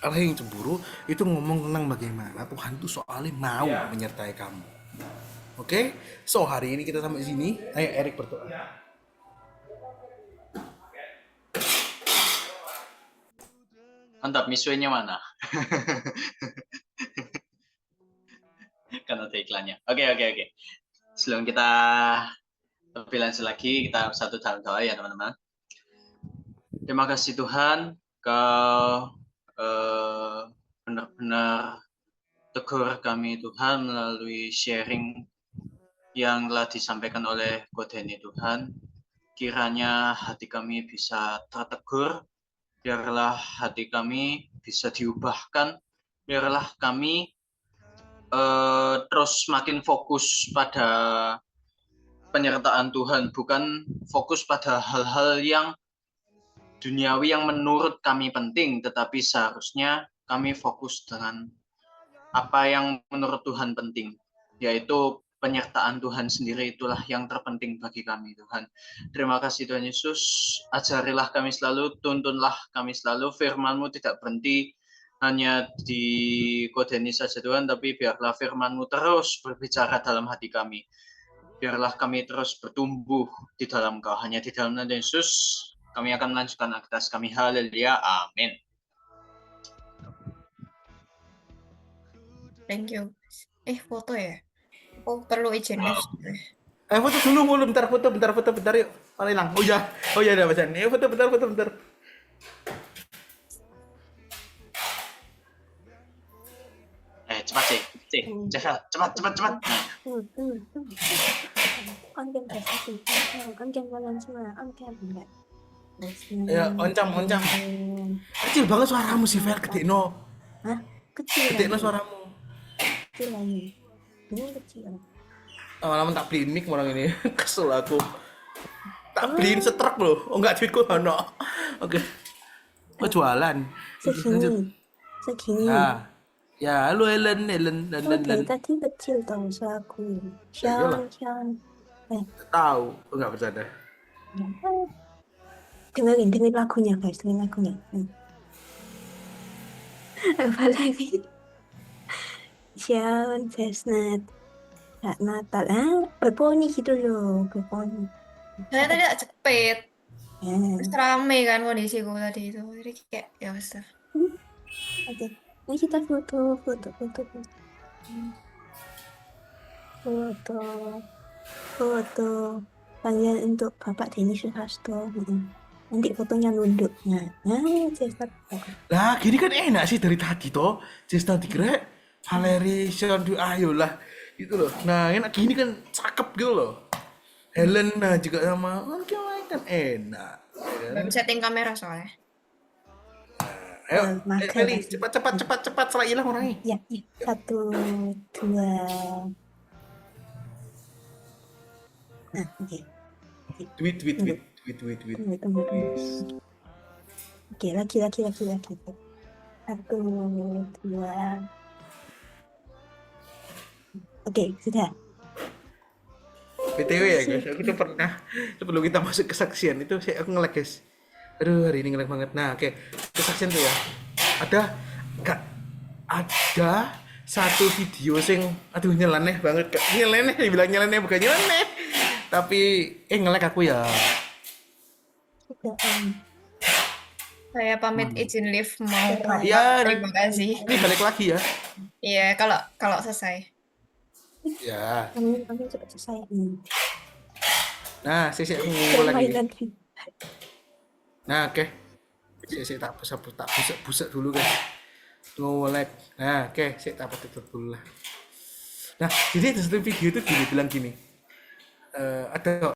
Allah yang cemburu itu ngomong tentang bagaimana Tuhan itu soalnya mau menyertai kamu. Oke, so hari ini kita sampai sini. Ayo Erik berdoa.
Mantap, misuenya mana? Kan ada iklannya. Oke. Sebelum kita lebih lanjut lagi, kita satu dalam doa ya teman-teman. Terima kasih Tuhan, Kau benar-benar tegur kami Tuhan melalui sharing yang telah disampaikan oleh Kodeni Tuhan. Kiranya hati kami bisa tertegur, biarlah hati kami bisa diubahkan, biarlah kami terus makin fokus pada penyertaan Tuhan, bukan fokus pada hal-hal yang duniawi yang menurut kami penting, tetapi seharusnya kami fokus dengan apa yang menurut Tuhan penting, yaitu penyertaan Tuhan sendiri itulah yang terpenting bagi kami Tuhan. Terima kasih Tuhan Yesus, ajarilah kami selalu, tuntunlah kami selalu, firman-Mu tidak berhenti hanya di Kodeni saja Tuhan, tapi biarlah firman-Mu terus berbicara dalam hati kami. Biarlah kami terus bertumbuh di dalam Kau, hanya di dalam nama Yesus kami akan melanjutkan aktivitas kami. Haleluya, amin.
Thank you. Foto ya? Oh, perlu izin F.
Foto dulu, bentar yuk. Malah hilang. Oh ya, udah bacaan. Foto bentar.
Cepat sih. Cepat.
Con game phải sao thì con game qua lần cuma con game enggak.
Ya, oncam. Kecil banget suaramu sih, Fer. Gedekno.
Hah? Kecil.
Gedekno suaramu.
Kecil lagi. Ini kecil.
Lama-lama tak beliin mic orang ini. Kesel aku. Tak beliin setrek loh. Oh enggak, duitku ono. Oke. Oh, jualan.
Segini.
Ya, lu Ellen.
Oke, tadi kecil tau suaraku. Siang.
Tahu, enggak bercanda.
Dengerin lagunya guys, Apa lagi? Siang, chestnut. Saat Natal, berponi gitu loh, berponi.
Saya tadi tak cepet.
Ya.
Terus rame kan kondisiku tadi itu. Jadi kayak ya wes.
Oke, ini kita foto. Kalian untuk Bapak Denny Suhasto. Nanti fotonya nunduk. Nah, Cesta.
Lah, gini kan enak sih dari tadi toh. Cesta digerak, Valeri, Shandu, ayolah. Gitu loh. Nah, enak gini kan cakep gitu loh. Helen juga sama. Kan enak.
Baru setting kamera soalnya.
Ayo,
makan
Meli,
nasi.
cepat, setelah hilang orangnya.
Ya, ya. 1, 2. Nah, oke.
Duit.
Tunggu, tunggu. Oke, lagi. 1, 2. Oke, sudah.
BTW ya guys, aku tuh pernah sebelum kita masuk kesaksian itu aku nge-lag guys. Aduh, hari ini nge-lag banget. Nah, oke. Kesaksian tuh ya. Ada satu video sing aduh nyeleneh banget. Nyeleneh dibilang nyeleneh bukan nyeleneh. Tapi nge-lag aku ya.
Sudah,
Saya pamit izin live mau pulang.
Ya,
Terima kasih.
ini balik lagi ya.
Iya, kalau selesai.
Ya.
kami cepat selesai.
Nah, saya ngumpul lagi.
Permainan
Nah, oke. Saya tak busak dulu guys. Nge-lag. Nah, oke, saya tak tutup dulu lah. Nah, jadi ada satu video itu bilang gini. Ada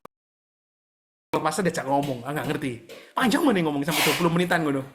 masa diajak ngomong, nggak ngerti. Panjang mana ngomong sampai 20 menitan gitu.